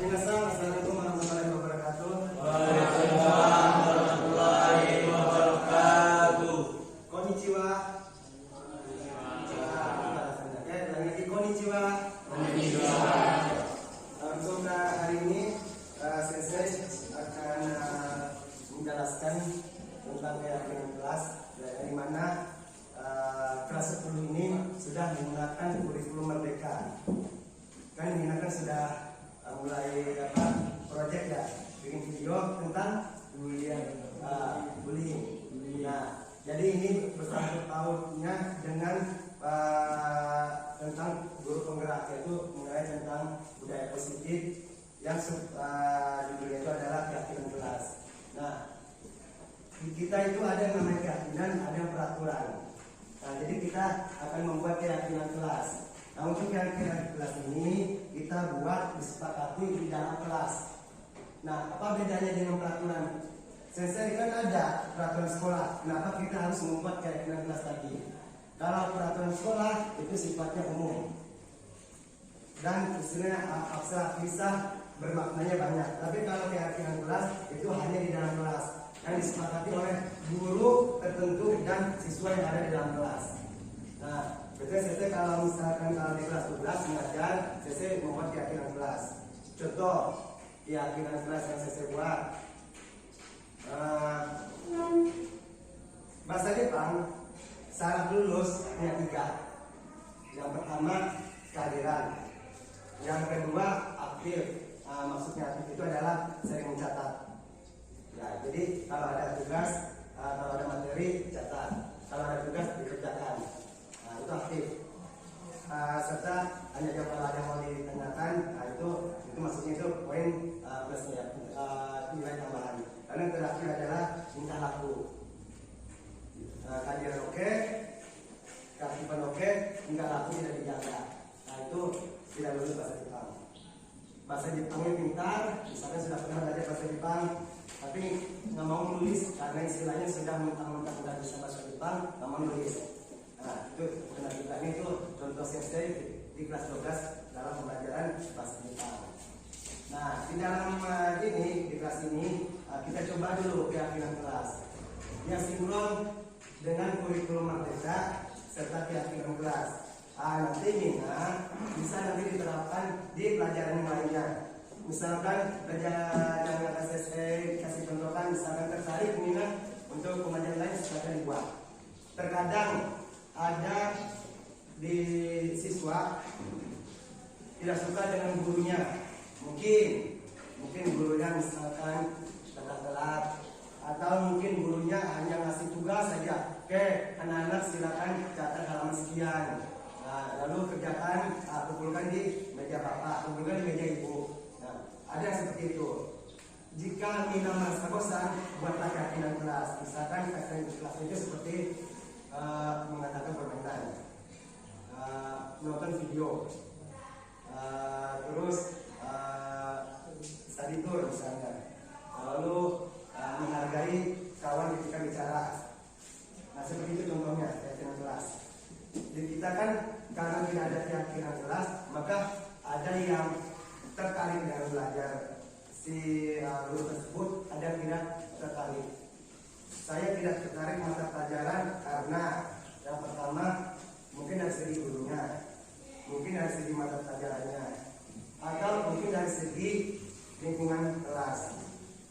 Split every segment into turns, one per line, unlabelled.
Minasan, assalamualaikum warahmatullahi wabarakatuh.
Waalaikumsalam warahmatullahi wabarakatuh.
Konnichiwa. Lagi konnichiwa. Untuk hari ini sensei akan menjelaskan tentang keyakinan kelas, dari mana kelas 10 ini sudah menggunakan kurikulum merdeka. Kan ini kan sudah mulai proyek ya, bikin video tentang bullying. Nah, jadi ini bersangkut pautnya dengan tentang guru penggerak, yaitu mengenai tentang budaya positif yang judulnya itu adalah keyakinan kelas. Nah, di kita itu ada yang namanya keyakinan, ada yang peraturan. Nah, jadi kita akan membuat keyakinan kelas. Nah, untuk keyakinan kelas ini kita buat disepakati di dalam kelas. Nah, apa bedanya dengan peraturan? Sensei kan ada peraturan sekolah. Kenapa kita harus membuat keyakinan kelas tadi? Kalau peraturan sekolah itu sifatnya umum dan istilahnya abstrak, bisa bermaknanya banyak. Tapi kalau keyakinan kelas itu hanya di dalam kelas yang disepakati oleh guru tertentu dan siswa yang ada di dalam kelas. Nah, biasanya Sensei kalau misalkan di kelas 12 mengajar, Sensei membuat keyakinan kelas. Contoh keyakinan kelas yang Sensei buat, bahasa Jepang syarat lulus hanya 3. Yang pertama kehadiran, yang kedua aktif. Maksudnya aktif itu adalah sering mencatat. Ya, jadi kalau ada tugas, kalau ada materi catat, kalau ada tugas dikerjakan. Itu aktif. Serta hanya jawab kalau ada yang mau ditanyakan. Itu maksudnya itu poin plusnya, nilai tambahan. Lalu yang terakhir adalah tingkah laku. Kehadiran oke, keaktifan oke, tingkah laku tidak dijaga. Nah, itu tidak lulus bahasa Jepang. Bahasa Jepangnya pintar, misalnya sudah pernah belajar bahasa Jepang, tapi nggak mau nulis karena istilahnya sudah mentang-mentang sudah bisa bahasa Jepang, nggak mau nulis. Nah, itu benar kita ini itu contoh Sensei di kelas 12 dalam pembelajaran bahasa Jepang. Nah, di dalam di kelas ini kita coba dulu keyakinan kelas yang sinkron dengan kurikulum merdeka serta keyakinan kelas. Nanti bisa nanti diterapkan di pelajaran lainnya. Misalkan pelajaran yang Sensei kasih contohkan, misalkan tertarik untuk pembelajaran lain silakan dibuat. Terkadang ada di siswa tidak suka dengan gurunya, mungkin gurunya misalkan datang telat, atau mungkin gurunya hanya ngasih tugas saja, oke anak-anak silakan catat halaman sekian, lalu kerjakan, kumpulkan di meja bapak, kumpulkan di meja ibu. Nah, ada yang seperti itu. Jika Mina merasa bosan, buatlah keyakinan kelas. Misalkan keyakinan kelas itu seperti mengatakan permainan, nonton video, terus study tour misalnya, lalu menghargai kawan ketika bicara. Nah, seperti itu contohnya keyakinan kelas. Di kita kan karena tidak ada keyakinan kelas, maka ada yang tertarik dengan belajar. Si guru tersebut ada yang tidak tertarik. Saya tidak tertarik mata pelajaran karena yang pertama mungkin dari segi gurunya, mungkin dari segi mata pelajarannya, atau mungkin dari segi lingkungan kelas.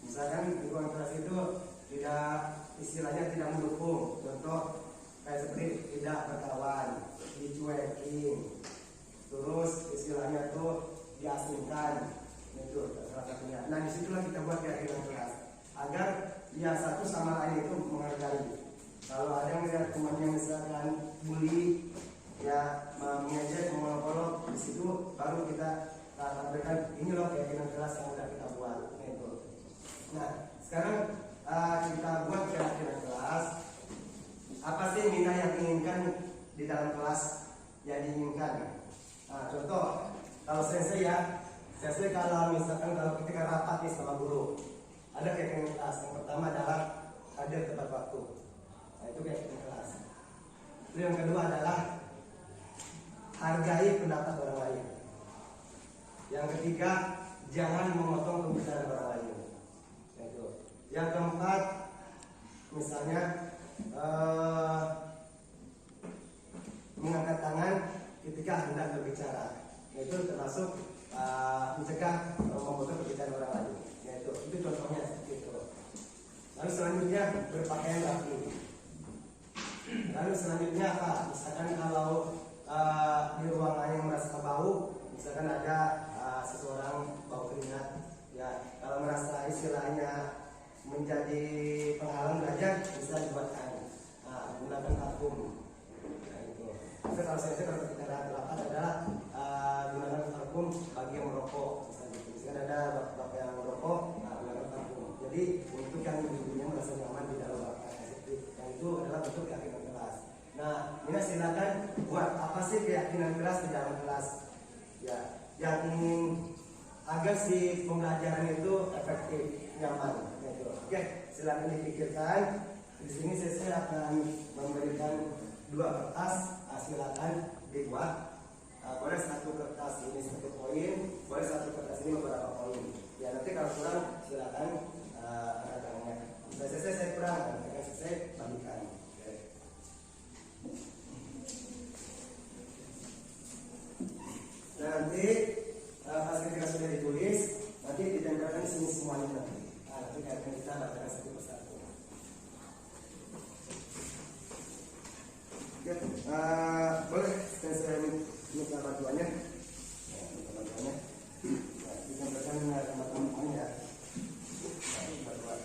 Misalkan lingkungan kelas itu istilahnya tidak mendukung. Contoh kayak seperti tidak berkawan, dicuekin, terus istilahnya tuh diasingkan, itu salah satunya. Nah, disitulah kita buat keyakinan kelas agar ya satu sama lain itu menghargai. Kalau ada yang melihat temannya misalkan bully, ya mengejek, mengolok-olok, di situ baru kita sampaikan ini loh keyakinan kelas yang sudah kita buat. Itu. Nah, sekarang kita buat keyakinan kelas. Apa sih Mina yang inginkan di dalam kelas yang diinginkan? Nah, contoh kalau Sensei kalau misalkan kalau ketika rapat nih sama guru, ada keyakinan kelas. Yang pertama adalah hadir tepat waktu. Nah, itu keyakinan kelas. Lalu yang kedua adalah hargai pendapat orang lain. Yang ketiga, jangan memotong pembicaraan orang lain. Itu. Yang keempat, misalnya mengangkat tangan ketika hendak berbicara. Itu termasuk mencegah memotong pembicaraan orang lain. Itu contohnya seperti itu. Lalu selanjutnya berpakaian rapi. Lalu selanjutnya apa? Misalkan kalau di ruangan yang merasa bau, misalkan ada seseorang bau keringat, ya kalau merasa istilahnya menjadi penghalang belajar, bisa dibuatkan gunakan parfum. Nah, itu. Tapi kalau saya kalau kita rapat adalah gunakan parfum bagi yang merokok. Misalkan ada bapak yang merokok, gunakan parfum. Jadi untuk yang ibunya merasa nyaman di dalam bapak, yang itu adalah bentuk keyakinan kelas. Nah, ini silakan buat apa sih keyakinan kelas di dalam kelas? Ya, yang ingin agar si pembelajaran itu efektif, nyaman. Gitu. Oke, silakan dipikirkan. Di sini saya akan memberikan 2 kertas, silakan dibuat. Boleh 1 kertas ini 1 poin, boleh 1 kertas ini beberapa poin. Ya nanti kalau kurang silakan tanya. Bisa selesai saya kurang, nanti selesai bagikan. Oke. Nah nanti pas ketika sudah ditulis, nanti ditempelkan di sini semuanya nanti. Nanti akan kita bacakan satu persatu. Oke, boleh saya minta bantuannya. Minta bantuannya. Ditempelkan teman-teman ya. Bantuan.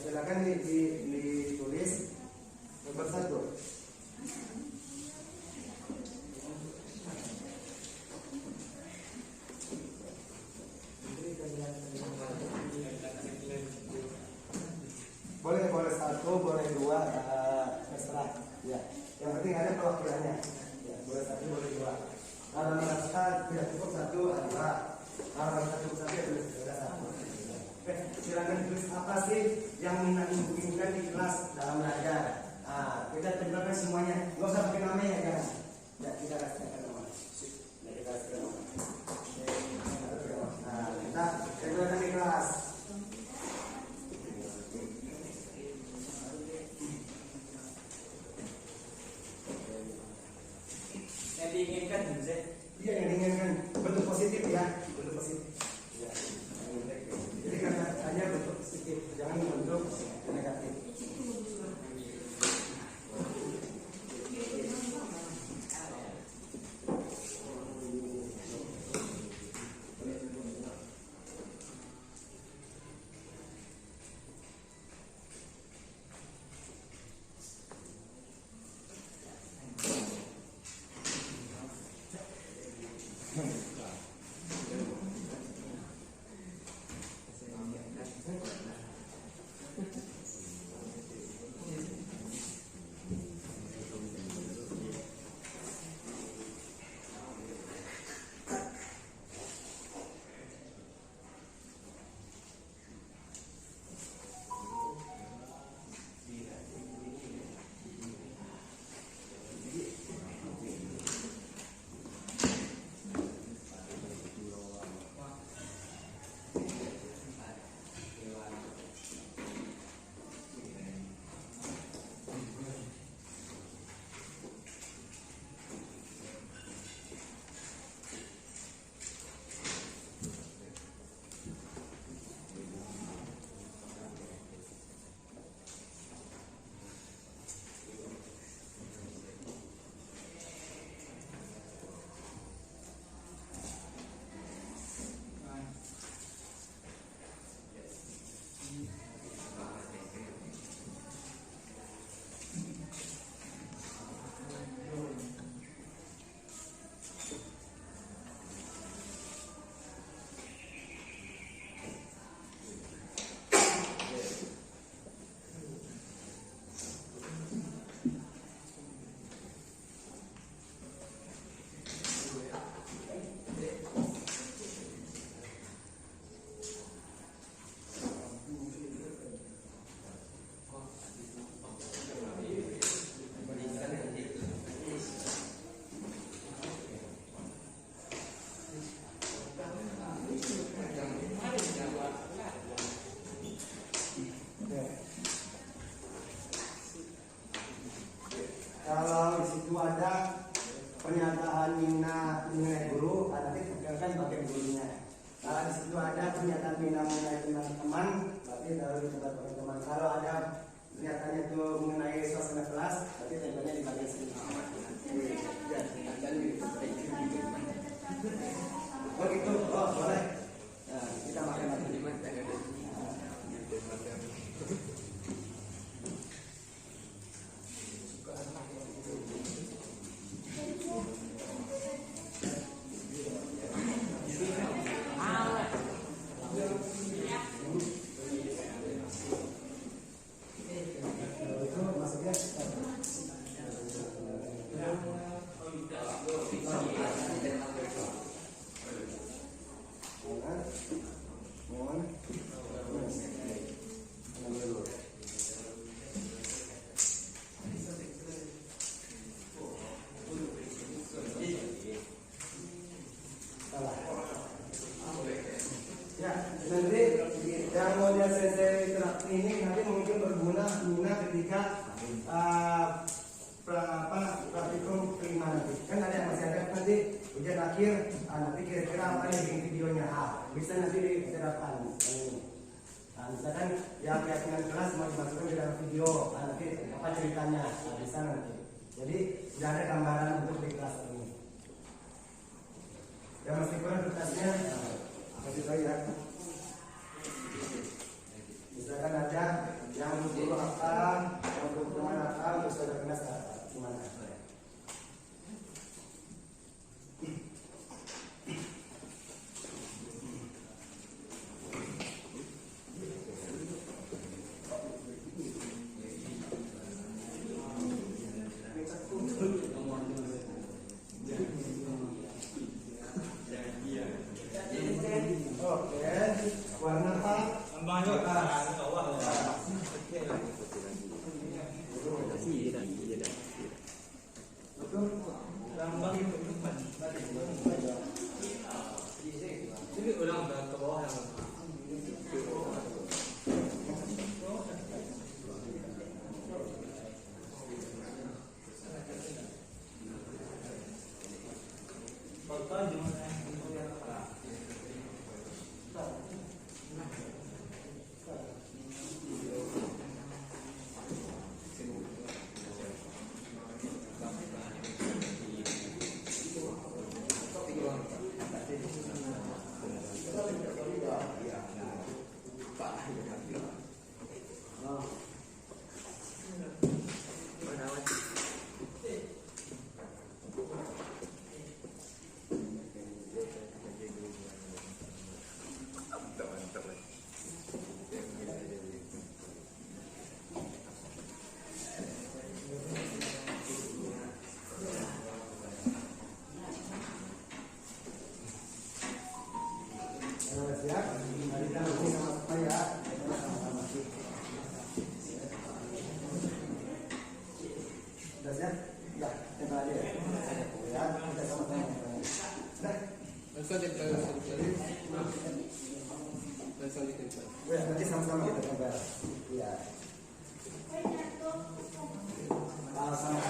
Silakan ditulis nomor 1. Boleh 1, boleh 2, terserah. Ya, yang penting ada perwakilannya. Ya, boleh 1, boleh 2. Kalau merasa tidak cukup 1, ada 2. Kalau merasa cukup 1, ya tulis 1. Silakan tulis apa sih yang dimungkinkan di kelas dalam belajar. Kita tempelkan semuanya, nggak usah pakai namanya ya kan? Ya kita kasih nama. Ya kita kasih nama. Kita tempelkan di kelas.
Yang diinginkan bisa?
Iya yang diinginkan bentuk positif ya, bentuk positif. Ya. Jadi hanya bentuk positif, jangan bentuk negatif. pernyataan minat mengenai guru, nanti tekankan bagian gurunya. Kalau di situ ada pernyataan minat mengenai teman-teman, berarti taruh di tempat teman-teman. Kalau ada pernyataannya itu mengenai suasana kelas, berarti tempelnya di bagian sini. Oh gitu, oh boleh. Nah, kita makan lagi. Ya, nanti yang mau dia selesai terapi ini nanti mungkin berguna ketika praktikum kelima nanti. Kan ada yang masih ada nanti ujian akhir, nanti kira-kira apa yang bikin videonya bisa nanti diterapkan. Misalkan ya keyakinan kelas mau dimasukkan ke dalam video, nanti apa ceritanya, bisa nanti. Jadi sudah ada gambaran untuk di kelas ini. Ya meskipun tugasnya kasih tahu ya. Misalkan ada yang untuk apa, yang untuk teman apa, untuk saudara kelas gimana? Warna apa?
Jadi ulang ke bawah yang
Siap? Mari kita bersih sama-sama ya. Sudah siap? Ya, tempel aja ya. Ya, kita sama-sama. Dah. Nanti sama-sama kita tempel. Ya. Sama-sama.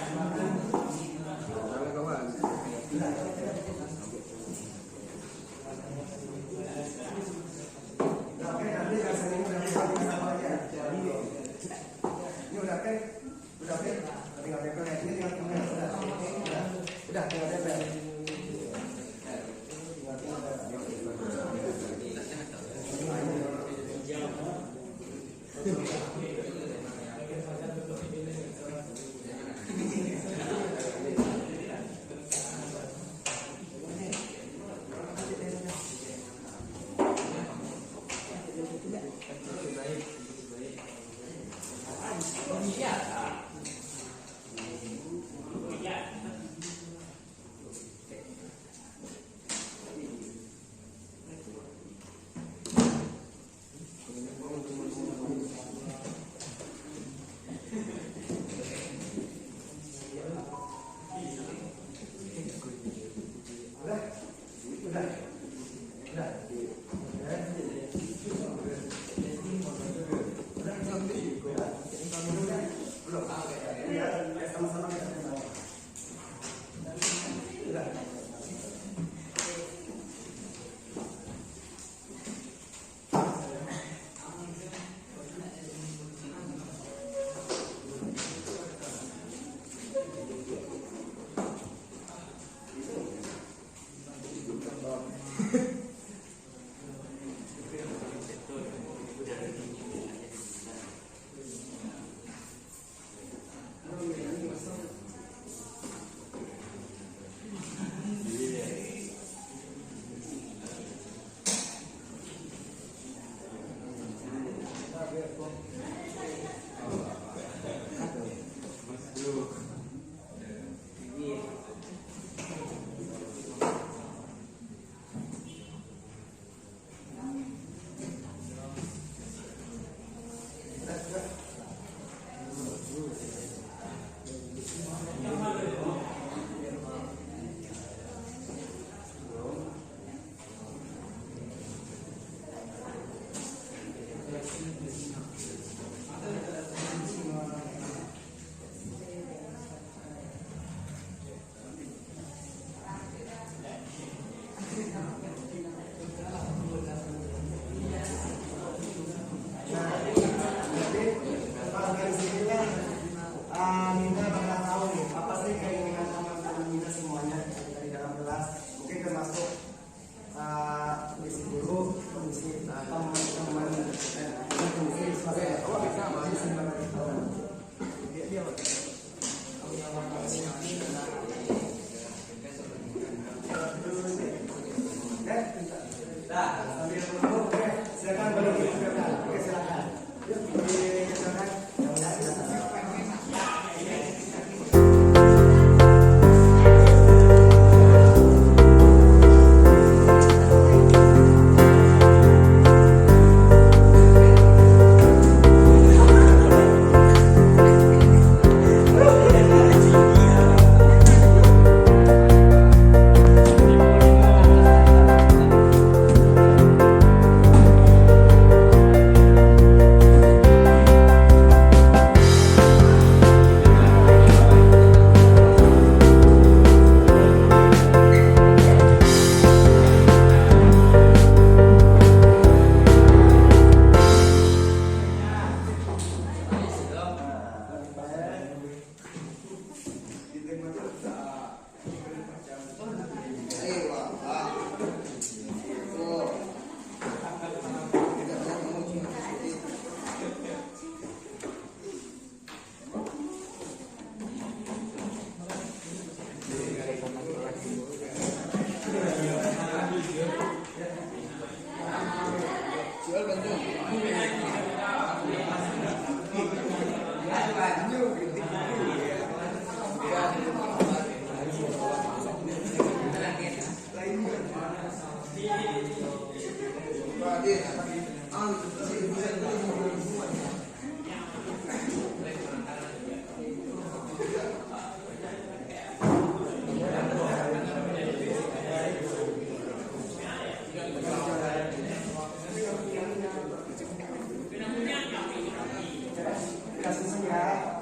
Kasih susu ya.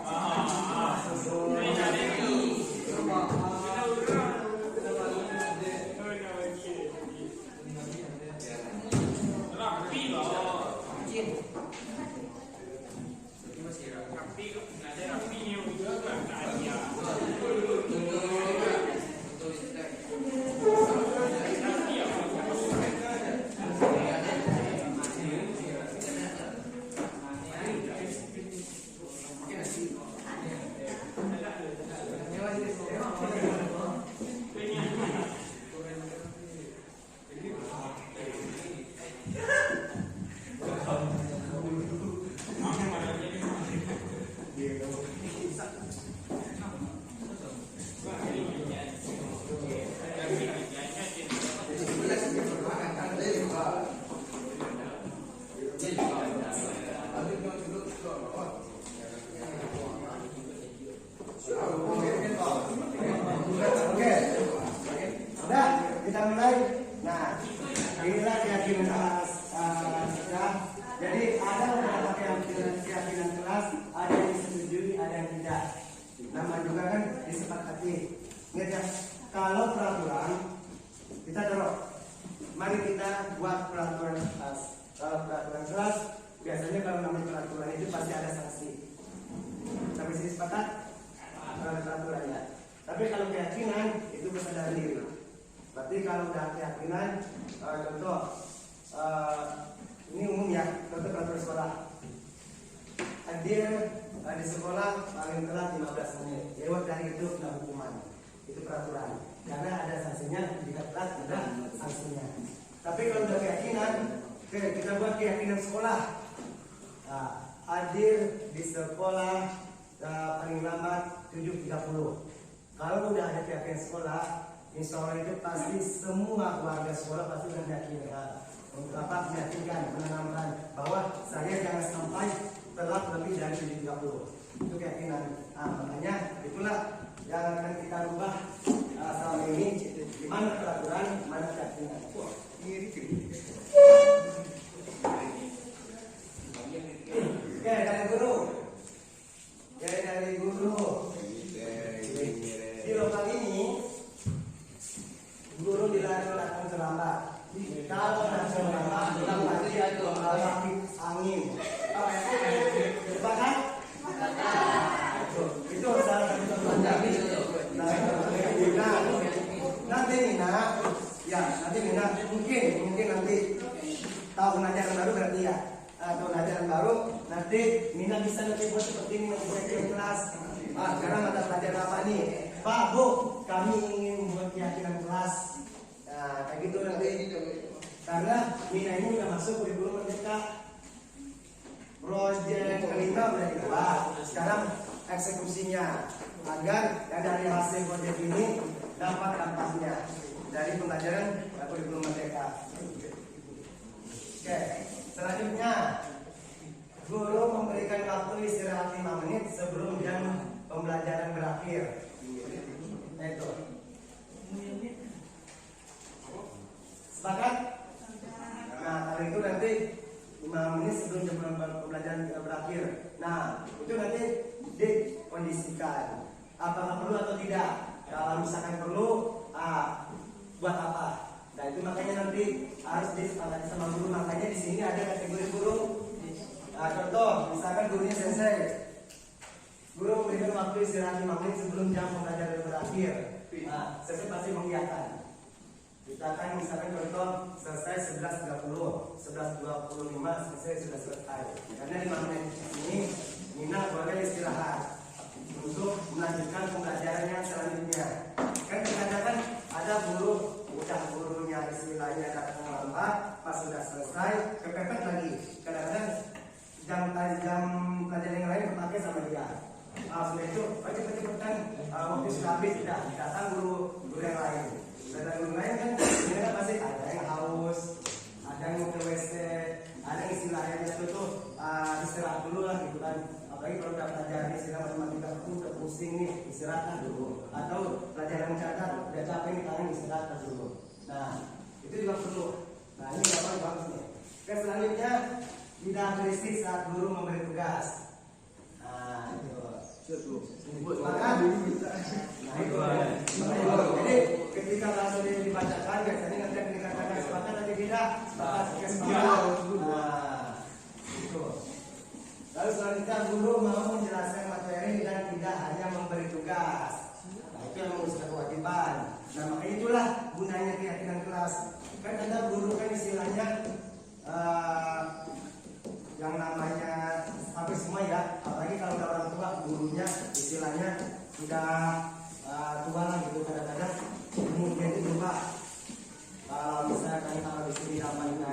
Susu. Oke, sudah kita mulai. Nah, inilah keyakinan kita. Jadi ada beberapa keyakinan kelas, ada yang disetujui, ada yang tidak. Nama juga kan disepakati. Ingat ya, kalau peraturan kita dorong. Mari kita buat peraturan kelas. Kalau peraturan kelas, biasanya kalau namanya peraturan itu pasti ada sanksi. Sampai sini sepakat? Peraturannya. Tapi kalau keyakinan itu kesadaran diri. Berarti kalau udah keyakinan, contoh ini umum ya, contoh peraturan sekolah. Hadir di sekolah paling telat 15 menit. Lewat dari itu kena hukuman. Itu peraturan. Karena ada sanksinya, jika telat ada sanksinya. Tapi kalau udah keyakinan, kita buat keyakinan sekolah. Nah, hadir di sekolah paling lambat 7.30. Kalau udah ada keyakinan sekolah, insya Allah itu pasti semua warga sekolah pasti meyakinkan, menanamkan bahwa saya jangan sampai telat lebih dari 7.30. Itu keyakinan. Makanya itulah yang akan kita rubah selama ini. Di mana peraturan, mana keyakinan. Oke, dari guru. Dari guru. Di lokal ini guru dilarang terlambat. Kalau nak terlambat, pulang pagi atau angin. Sepakat? Itu salah satu terlambat. Nanti Nina, ya nanti Nina mungkin nanti tahun ajaran baru berarti ya. Tahun ajaran baru nanti Nina bisa nanti buat seperti ini nanti kelas. Sekarang mata pelajaran apa nih? Pak, Bu, kami ingin buat keyakinan kelas. Nah, kayak gitu nanti. Karena Nina ini udah masuk kurikulum merdeka. Proyek kelima udah dibuat. Sekarang eksekusinya agar dari hasil proyek ini dapat dampaknya dari pembelajaran kurikulum merdeka. Oke, selanjutnya guru memberikan waktu istirahat 5 menit sebelum jam pembelajaran berakhir. Nah itu. Sepakat? Nah kalau itu nanti 5 menit sebelum jam pembelajaran berakhir. Nah itu nanti dikondisikan apakah perlu atau tidak. Kalau misalkan perlu, buat apa? Nah itu makanya nanti harus disepakati sama guru. Makanya di sini ada kategori guru. Nah, contoh, misalkan gurunya sensei. Guru memberikan waktu istirahat 5 menit sebelum jam pembelajaran berakhir. Nah, sensei pasti mengiyakan. Kita akan misalkan contoh selesai 11.30, 11.25 sensei sudah selesai. Karena 5 menit ini Nina boleh istirahat untuk melanjutkan pembelajarannya selanjutnya. Kan kadang-kadang ada guru, udah gurunya istilahnya datang lambat, pas sudah selesai kepepet lagi. Kadang-kadang jam pelajaran yang lain terpakai sama dia. Sudah itu cepat-cepat waktu sudah habis, tidak datang guru yang lain. Datang guru lain kan pasti ada yang haus, ada yang mau ke WC, pusing nih, istirahatlah dulu. Atau pelajaran mencatat, udah capek nih tangan, istirahatlah dulu. Nah, itu juga perlu. Nah, ini gambar bagus nih. Oke, selanjutnya tidak berisik saat guru memberi tugas. Nah, itu. Maka, nah itu. Jadi ketika langsung dibacakan, biasanya nanti akan dikatakan sepakat atau tidak, sepakat, sepakat. Nah, itu. Lalu selanjutnya guru mau menjelaskan materi dan tidak hanya memberi tugas. Nah, itu yang sudah kewajiban. Nah, makanya itulah gunanya keyakinan kelas. Kan ada guru kan istilahnya yang namanya hampir semua ya, apalagi kalau udah orang tua, gurunya istilahnya sudah tua lah gitu, kadang-kadang kemudian itu berubah. Kalau misalkan kalau di sini namanya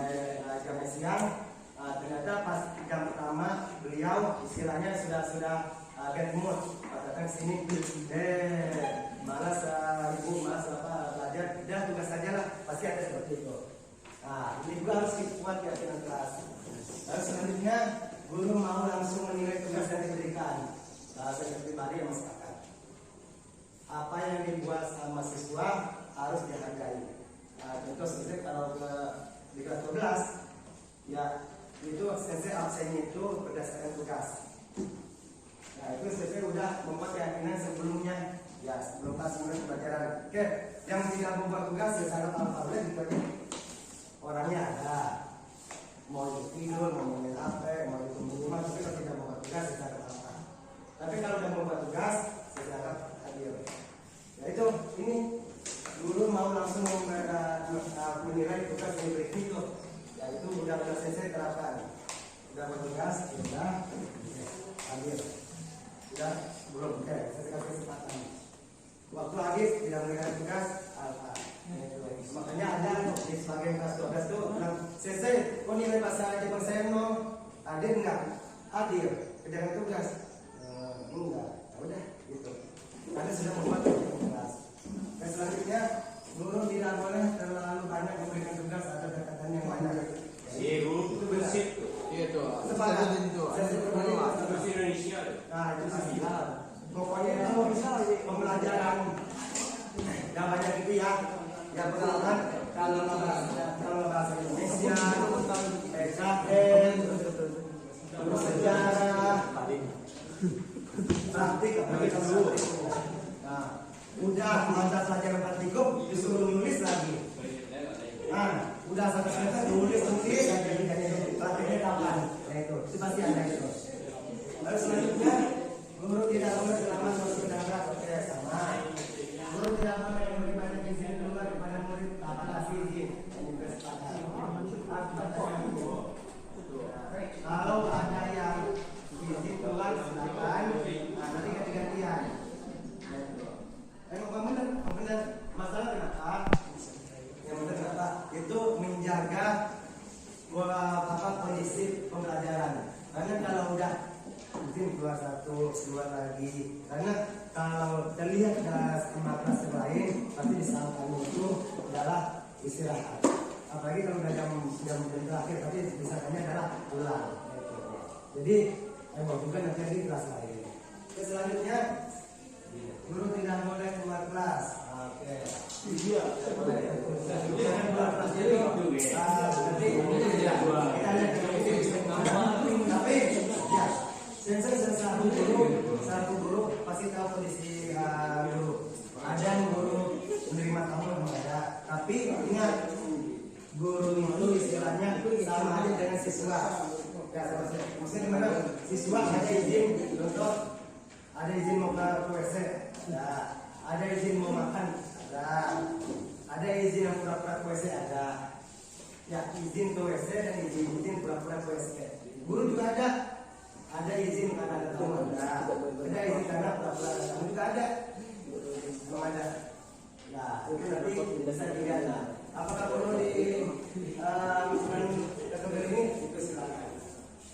jam siang, ternyata pas jam pertama beliau istilahnya sudah get mood, katakan sini malas ibu, malas apa belajar, udah tugas saja lah, pasti ada seperti itu. Nah, ini juga harus dikuat keyakinan kelas. Lalu selanjutnya guru mau langsung menilai tugas yang diberikan. Saya pribadi yang sepakat. Apa yang dibuat sama siswa harus dihargai. Contoh seperti kalau di kelas 12, ya itu sensei absennya itu berdasarkan tugas. Nah itu sensei udah membuat keyakinan sebelumnya, ya sebelum kelas pelajaran. Oke, yang tidak membuat tugas ya sangat alhamdulillah gitu aja. Orangnya ada, mau tidur, mau main HP, mau di rumah, tapi kalau tidak membuat tugas ya sangat apa. Tapi kalau sudah membuat tugas, saya sangat hadir. Ya itu, ini guru mau langsung menilai tugas yang diberi itu. Ya itu udah selesai terapkan. Udah bertugas, sudah hadir. Sudah belum, oke, saya kasih kesempatan. Waktu habis tidak memberikan tugas, apa? Makanya ada di sebagian kelas 12 itu bilang, selesai, kok nilai bahasa Jepang saya mau hadir enggak? Hadir, kerjakan tugas. Enggak, ya udah gitu. Karena sudah membuat tugas. Dan selanjutnya guru tidak boleh terlalu banyak memberikan tugas atau catatan yang banyak.
Iya, guru itu bersih tuh. Iya tuh.
Sepakat.
Bersih Indonesia.
Nah itu sih. Pokoknya itu pembelajaran yang banyak itu ya. Yang pengalaman kalau bahasa Indonesia, PKN, terus sejarah, praktik dulu. Nah, udah mata pelajaran praktikum disuruh nulis lagi. Nah, udah satu semester nulis praktiknya kapan? Nah itu pasti ada itu. Lalu selanjutnya guru tidak boleh selama suatu pendapat, oke sama. Guru tidak boleh memberi banyak izin keluar kepada murid tanpa kasih izin. Kalau ada yang izin keluar silakan, nanti ganti-gantian. Benar. Masalah kenapa? Yang benar kenapa? Itu menjaga kondisi pembelajaran. Karena kalau udah izin keluar satu, keluar lagi. Karena kalau terlihat dari kelas yang lain, pasti disangka itu adalah istirahat. Apalagi kalau udah jam terakhir, tapi disangkanya adalah pulang. Jadi, mau juga nanti di kelas lain. Selanjutnya, guru tidak boleh keluar kelas. Oke. Iya. Tapi ya, satu guru pasti tahu kondisi guru. Ada yang guru menerima tamu memang ada. Tapi ingat, guru itu istilahnya sama aja dengan siswa. Ya, maksudnya gimana? Siswa ada izin, contoh ada izin mau ke WC, ada izin mau makan, ada izin yang pura-pura ke WC ada. Ya, izin ke WC dan izin pura-pura ke WC. Guru juga ada izin karena ada tamu, ada izin karena pura-pura ada tamu juga ada. Belum ada. Nah, itu nanti bisa dilihat. Apakah perlu di kategori ini? Itu silakan.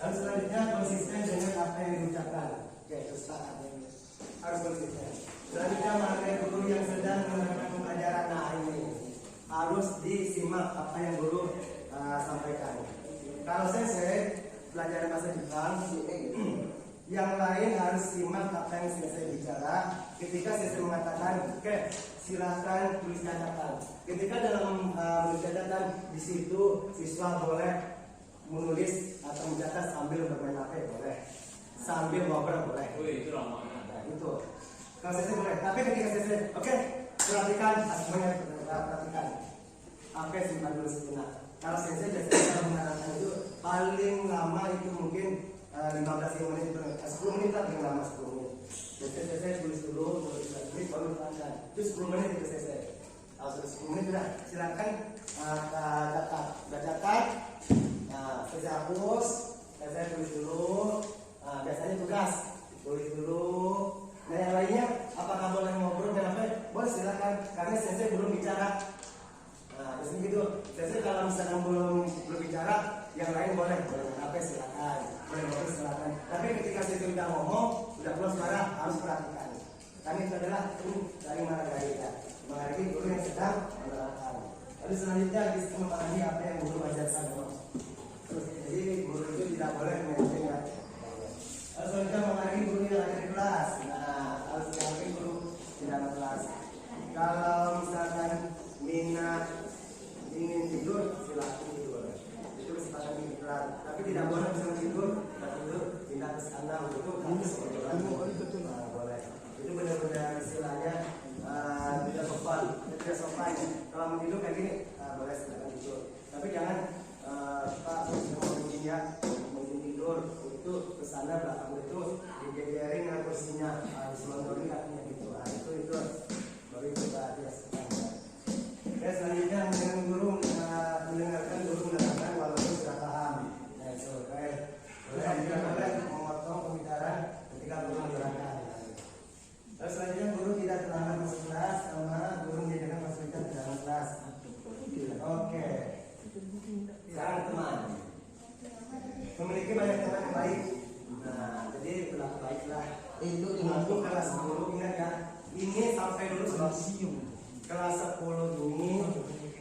Dan selanjutnya konsisten dengan apa yang diucapkan. Oke, itu sepakat. Harus konsisten. Selanjutnya menghargai guru yang sedang menerangkan pembelajaran. Nah ini harus disimak apa yang guru sampaikan. Kalau saya pelajaran bahasa Jepang, Yang lain harus simak apa yang saya bicara. Ketika saya mengatakan, oke, silakan tulis catatan. Ketika dalam menulis catatan di situ siswa boleh menulis atau mencatat sambil bermain HP boleh, sambil ngobrol boleh.
Itu lama.
Nah, itu. Kalau saya boleh. Tapi ketika saya, oke, perhatikan, semuanya perhatikan. Oke, simpan dulu sejenak. Kalau saya biasanya mengarahkan itu paling lama itu mungkin 15 menit, 10 menit lah paling lama 10 menit. Jadi saya tulis dulu, baru terangkan. Itu 10 menit itu selesai. Kalau sudah 10 menit sudah silakan catat. Sudah catat, saya hapus, saya tulis dulu. Biasanya tugas, tulis dulu. Nah yang lainnya, apakah boleh ngobrol dan apa? Boleh silakan, karena saya belum bicara. Biasanya gitu. Biasanya kalau misalkan belum bicara, yang lain boleh apa silakan, boleh ngobrol silakan. Tapi ketika saya sudah ngomong, sudah keluar suara harus perhatikan. Karena itu adalah dari menghargai ya, menghargai guru yang sedang menerangkan. Lalu selanjutnya bisa memahami apa yang guru ajarkan. Jadi guru itu tidak boleh menyampaikan ya. Lalu selanjutnya menghargai guru yang ada di kelas. Nah, harus menghargai guru di dalam kelas. Kalau misalkan minat ingin tidur, silakan tidur. Itu kesempatan pikiran. Tapi tidak boleh misalnya tidur, pindah ke sana itu boleh. Itu benar-benar istilahnya tidak sopan, tidak sopan. Kalau mau tidur kayak gini, boleh silakan tidur. Tapi jangan Pak mau tidur itu ke sana belakang itu digegerin dengan kursinya, diselonjorin kakinya gitu. Itu baru itu dia sekarang. Ya selanjutnya dengan guru mendengarkan guru menerangkan walaupun sudah paham. Nah itu boleh memotong pembicaraan ketika guru menerangkan. Lalu selanjutnya guru tidak terlambat masuk kelas sama guru menyediakan fasilitas di dalam kelas. Oke. Sekarang teman memiliki banyak teman yang baik. Nah jadi berlaku baiklah. Itu untuk kelas guru ingat ya. Ini sampai dulu sebab kelas 10 ini,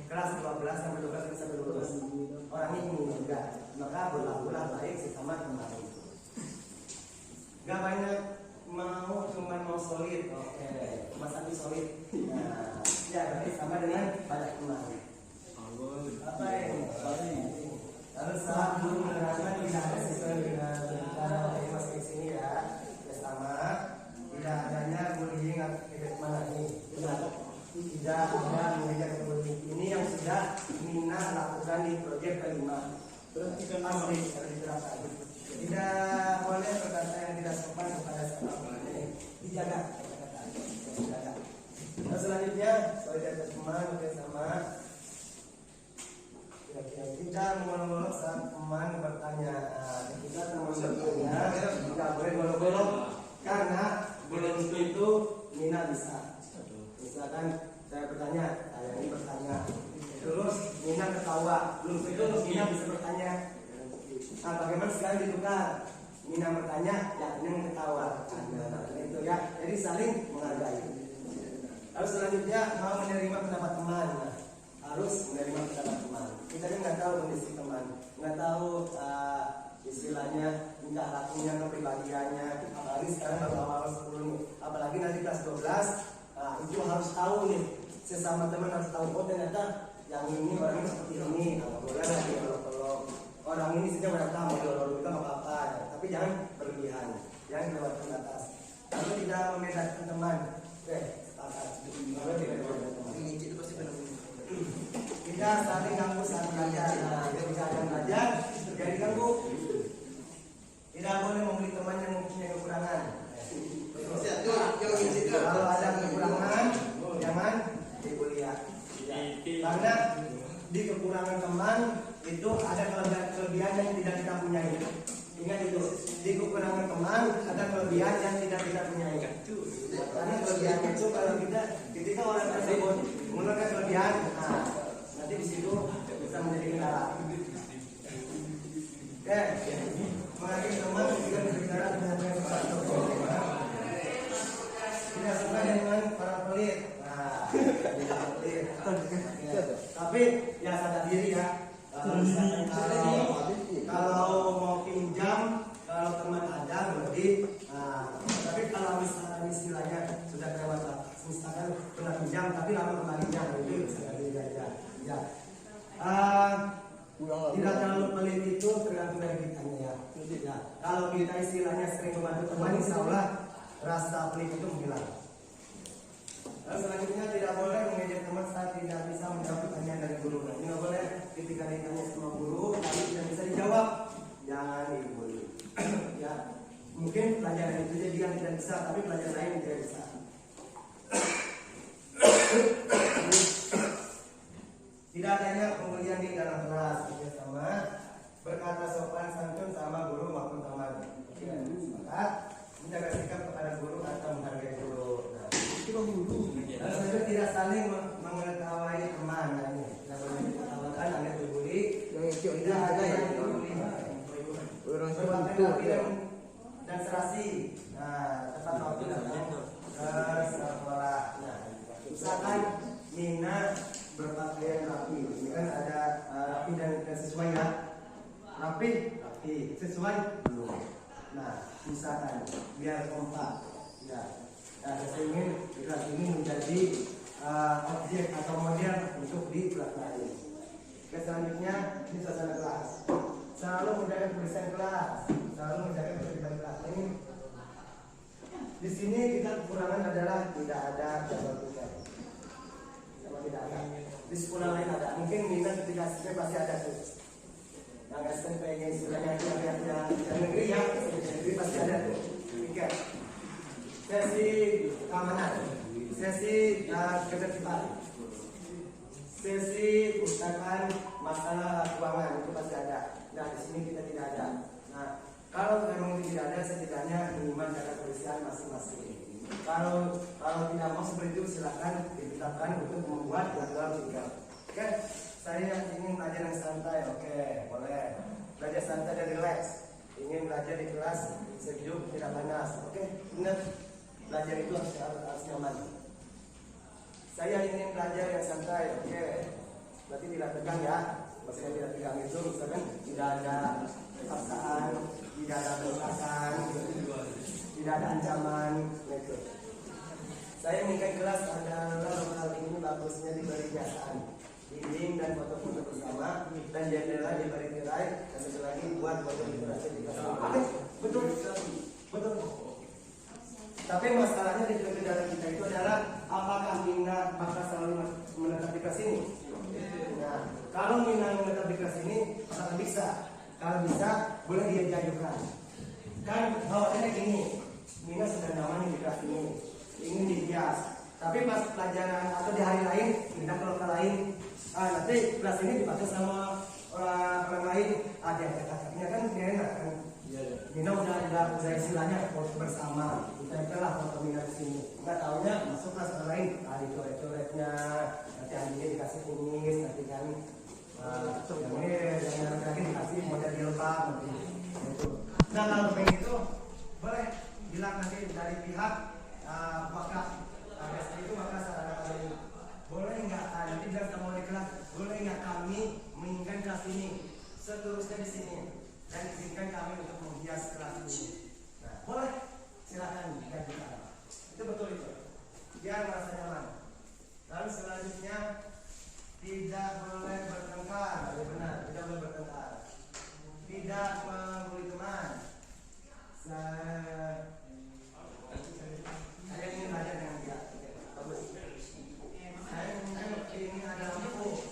kelas 12 sampai 12 sampai 12 orang ini juga, maka berlakulah baik sesama teman. Gak banyak cuma mau solid, oke, cuma satu solid. Nah, ya berarti sama dengan banyak teman. Apa ini? Lalu saat guru menerangkan tidak ada sesuai dengan cara masuk ke sini ya, sama tidak adanya bullying atau tidak mana ini. Tidak ada mengajar bullying. Ini yang sudah Mina lakukan di proyek kelima. Terus asli harus diterapkan. Tidak boleh berkata yang tidak sopan kepada siapapun. Dijaga kata-kata. Dijaga. Nah, selanjutnya solidaritas teman bersama. Tidak mengolok-olok saat teman bertanya. Kita teman bertanya tidak boleh golok-golok karena belum itu Mina bisa. Misalkan saya bertanya, yang ini bertanya, terus Mina ketawa, belum tentu Mina bisa bertanya. Nah, bagaimana sekarang ditukar? Mina bertanya, yang ini ketawa. Nah, itu ya, jadi saling menghargai. Lalu selanjutnya mau menerima pendapat teman. Nah, harus menerima pendapat teman. Kita kan nggak tahu kondisi teman, nggak tahu istilahnya tingkah lakunya, kepribadiannya. Apalagi sekarang baru awal 10 nih, apalagi nanti kelas 12. Nah, itu harus tahu nih, sesama teman harus tahu, oh ternyata yang ini orangnya seperti ini. Nah, boleh lagi kalau orang ini saja mereka mau kita nggak apa-apa, ya. Tapi jangan berlebihan, jangan lewat batas. Lalu tidak membedakan teman, sepakat. Tidak saling ganggu saat belajar. Nah, ketika ada belajar terjadi ganggu. Tidak boleh membeli teman yang mempunyai kekurangan. Kalau ada kekurangan, jangan dibully ya. Karena di kekurangan teman itu ada kelebihan yang tidak kita punyai. Ingat itu, di kekurangan teman ada kelebihan yang tidak kita punyai. Karena kelebihan itu kalau ketika orang tersebut menggunakan kelebihan, nah, nanti di situ bisa menjadi kendala. Oke, mengenai teman juga berbicara dengan tidak suka dengan para pelit. Nah, tidak pelit. Tapi ya sadar diri ya. Kalau mau pinjam, kalau teman ada berarti Ya. Tidak terlalu pelit itu tergantung dari kitanya ya. Ya. Kalau kita istilahnya sering membantu teman, insya Allah rasa pelit itu menghilang. Lalu selanjutnya tidak boleh mengejek teman saat tidak bisa menjawab pertanyaan dari guru. Tidak boleh ketika ditanya sama guru tapi tidak bisa dijawab, jangan dibully. Ya, mungkin pelajaran itu jadi yang tidak bisa, tapi pelajaran lain tidak bisa. Tidak adanya pembulian di dalam kelas, sama berkata sopan santun sama guru maupun teman. Maka menjaga sikap kepada guru atau menghargai guru. Nah, selanjutnya tidak saling mengetahui teman. Nah, ini tidak boleh diketawakan, anda berbuli. Tidak ada yang berbuli. Berpakaian dan serasi. Nah, tepat waktu datang ke sekolah. Nah, misalkan Nina berpakaian rapi. Ini kan ada rapi dan sesuai ya. Rapi, sesuai belum. Nah, misalkan biar kompak. Ya. Nah, saya ingin kelas ini menjadi objek atau model untuk di kelas lain. Oke, selanjutnya ini suasana kelas. Selalu menjaga tulisan kelas, selalu menjaga tulisan kelas. Ini di sini kita kekurangan adalah tidak ada jadwal tugas. Sama tidak ada. Di sekolah lain ada. Mungkin minat ketika SMP pasti ada tuh. Yang SMP pengen istilahnya yang negeri ya, negeri pasti ada tuh. Oke. Sesi keamanan, sesi ketertiban, sesi misalkan masalah keuangan itu pasti ada. Nah, di sini kita tidak ada. Nah, kalau memang tidak ada, setidaknya minimal jaga kebersihan masing-masing. Kalau tidak mau seperti itu, silakan ditetapkan untuk membuat jadwal tinggal. Oke, saya ingin belajar yang santai. Oke, boleh. Belajar santai dan relax. Ingin belajar di kelas sejuk, tidak panas. Oke, ingat belajar itu harus nyaman. Saya ingin belajar yang santai. Oke, berarti tidak tegang ya. Maksudnya tidak tegang itu misalkan tidak ada paksaan, tidak ada bentakan, tidak ada ancaman. Gitu. Saya mengingat kelas adalah hal ini bagusnya diberi hiasan, dinding dan foto-foto bersama, dan jendela diberi tirai, dan satu lagi buat foto literasi di kelas. Betul, betul. Tapi masalahnya di dalam kita itu adalah apakah Mina bakal selalu menetap di kelas ini? Nah, kalau Mina menetap di kelas ini, apakah bisa? Kalau bisa, boleh dia diajukan. Kan bawaannya gini, Mina sudah nyaman di kelas ini, ingin dihias. Tapi pas pelajaran atau di hari lain, pindah ke lokal lain, nanti kelas ini dipakai sama orang lain. Ada kakaknya kan dia enak kan? Mina udah istilahnya foto bersama, kita lah foto Mina di sini. Nggak taunya masuk kelas orang lain, ada coret-coretnya, nanti anjingnya dikasih kumis, nanti kan yang lagi dikasih model jilbab nanti. Gitu. Nah kalau begitu boleh bilang nanti dari pihak apakah itu maka sarana kali boleh nggak nanti bilang sama wali kelas boleh nggak kami menginginkan kelas ini seterusnya di sini dan izinkan kami untuk menghias kelas ini. Nah boleh silakan diajukan. Itu betul itu. Biar merasa nyaman. Lalu selanjutnya tidak boleh bertengkar. Benar, tidak boleh bertengkar. Tidak membuli teman. Saya ingin belajar dengan dia. Bagus. Saya ingin ada lampu.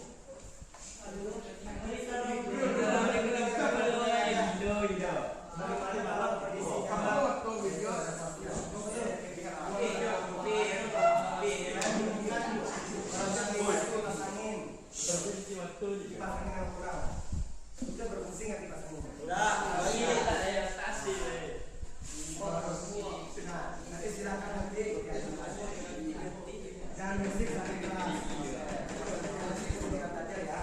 Sudah berfungsi nggak kipas angin? Udah. Nanti silakan nanti jangan berisik sampai kelas. Ingat aja ya.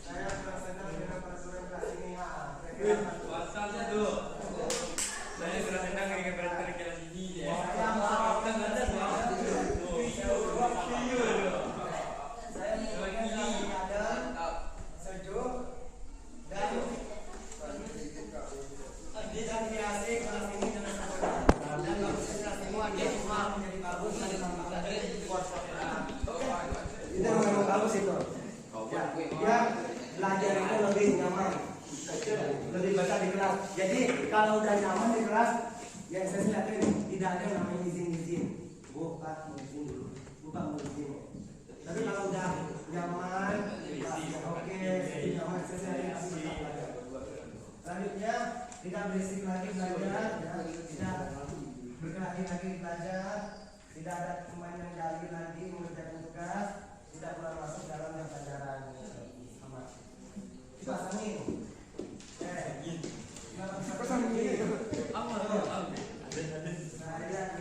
Saya senang dengan peraturan kelas ini.
Wasalnya tuh. Saya kurang senang dengan peraturan kelas ini ya. Saya
bagus itu. Ya, dia belajar itu lebih nyaman, lebih betah di kelas. Jadi kalau udah nyaman di kelas, yang saya lihatin tidak ada yang namanya izin. Bukan izin dulu, bukan izin. Tapi kalau udah nyaman, oke, nyaman, saya kasih belajar. Selanjutnya tidak berisik lagi belajar, tidak berkelahi lagi belajar, tidak ada teman yang lagi mengerjakan tugas, tidak pula masuk dalam yang pelajaran sama. Pasangi. Saya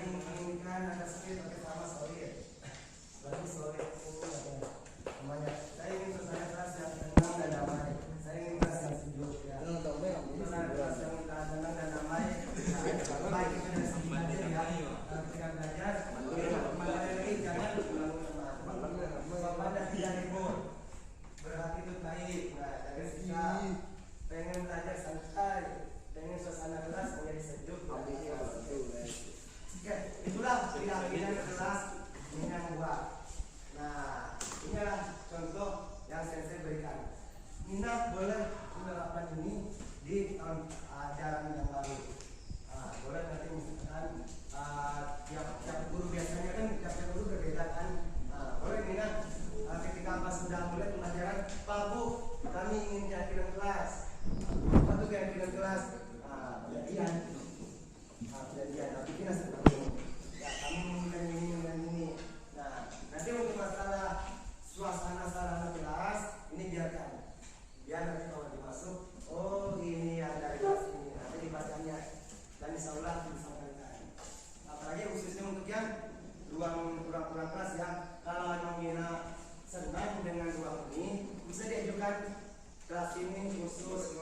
inginkan ada sedikit bersama solid. Berarti solid itu namanya. Saya ingin suasana kelas yang tenang dan damai. Saya ingin kelas yang sejuk ya. Suasana kelas yang tenang dan damai. Baik itu dari segi belajar ya. Ketika belajar, materi jangan pada tidak libur. Berhati itu baik. Nah, dari kita pengen belajar santai, pengen suasana kelas menjadi sejuk. Oke, itulah pilihan kelas yang buat. Nah, ini adalah contoh yang saya berikan. Minat boleh menerapkan ini di ajaran yang baru. Boleh nanti misalkan tiap guru biasanya kan tiap guru berbeda kan. Boleh minat ketika pas sudah mulai pelajaran, Pak Bu, kami ingin keyakinan kelas. Apa tuh keyakinan kelas? Perjanjian. Tapi kita seperti ini. Ya, kami menginginkan ini dan ini. Nah, nanti untuk masalah suasana sarana kelas ini biarkan. Biar nanti kalau dimasuk, oh ini ada kelas ini, nanti dibacanya dan insya Allah disampaikan. Apalagi khususnya untuk yang ruang kelas ya. Kalau nomina senang dengan ruang ini, bisa diajukan kelas ini khusus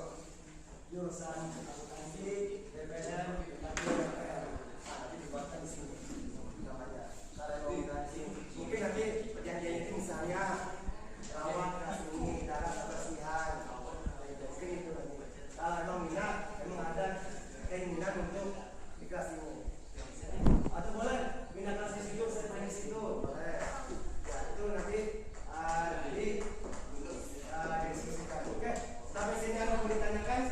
jurusan akuntansi, DPR, DPR. Nanti dibuatkan di sini namanya. Cara nominasi. Mungkin nanti perjanjian itu misalnya rawat kelas ini, darah kebersihan, mungkin itu nanti. Kalau nomina memang ada keinginan untuk di kelas ini. Atau boleh minat kelas di situ, saya main di situ, boleh. Ya itu nanti didiskusikan. Oke, sampai sini ada mau ditanyakan?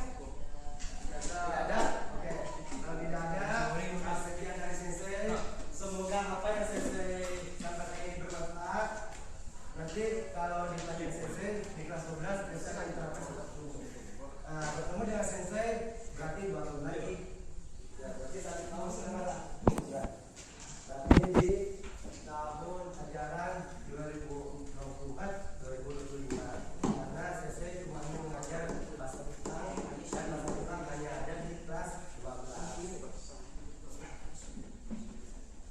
Tidak ada. Oke, kalau tidak ada, sekian dari sensei. Semoga apa yang sensei sampaikan ini bermanfaat. Nanti kalau di pelajaran sensei di kelas 12 bisa akan diterapkan seperti ini. Bertemu dengan sensei berarti 2 tahun lagi. Ya, berarti 1 tahun setengah lah. Berarti di tahun ajaran 2024-2025. Karena sensei cuma mengajar bahasa Jepang dan bahasa Jepang hanya ada di kelas 12.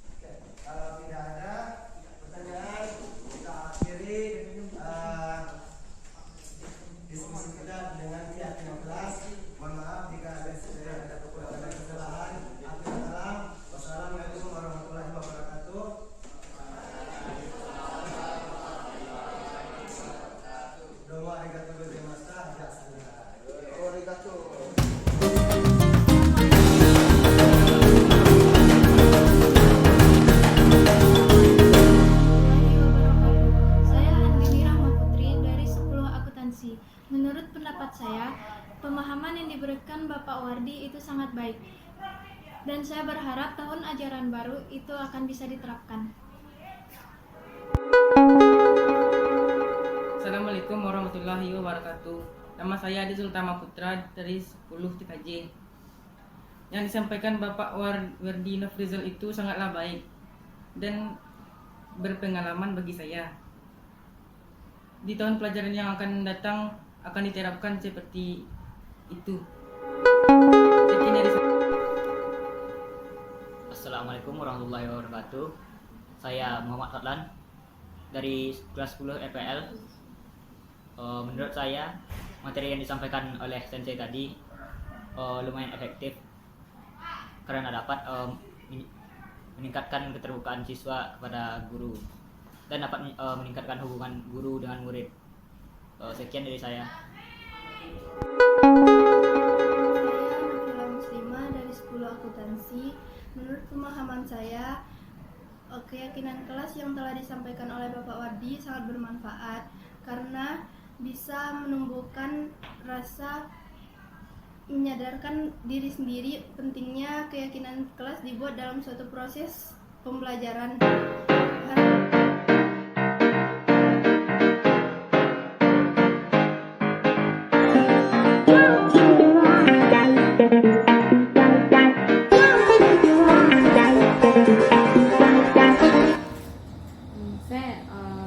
Oke, kalau tidak ada pertanyaan, kita akhiri diskusi kita dengan keyakinan kelas. Mohon maaf jika ada kekurangan dan kesalahan. Akhirul kalam. Wassalamualaikum warahmatullahi wabarakatuh. Doa arigatou gozaimashita. Arigatou.
Saya Andini Rahma Putri dari 10 akuntansi. Menurut pendapat saya, pemahaman yang diberikan Bapak Wardi itu sangat baik. Dan saya berharap tahun ajaran baru itu akan bisa diterapkan.
Assalamualaikum warahmatullahi wabarakatuh. Nama saya Adi Sultama Putra dari 10 TKJ. Yang disampaikan Bapak Wardi Nofrizal itu sangatlah baik dan berpengalaman bagi saya. Di tahun pelajaran yang akan datang akan diterapkan seperti itu. Sekian dari saya.
Assalamualaikum warahmatullahi wabarakatuh. Saya Muhammad Fadlan dari kelas 10 EPL. Menurut saya materi yang disampaikan oleh sensei tadi lumayan efektif karena dapat meningkatkan keterbukaan siswa kepada guru dan dapat meningkatkan hubungan guru dengan murid. Sekian dari saya.
Saya Nabila Muslimah dari 10 akuntansi. Menurut pemahaman saya, keyakinan kelas yang telah disampaikan oleh Bapak Wardi sangat bermanfaat karena bisa menumbuhkan rasa menyadarkan diri sendiri pentingnya keyakinan kelas dibuat dalam suatu proses pembelajaran.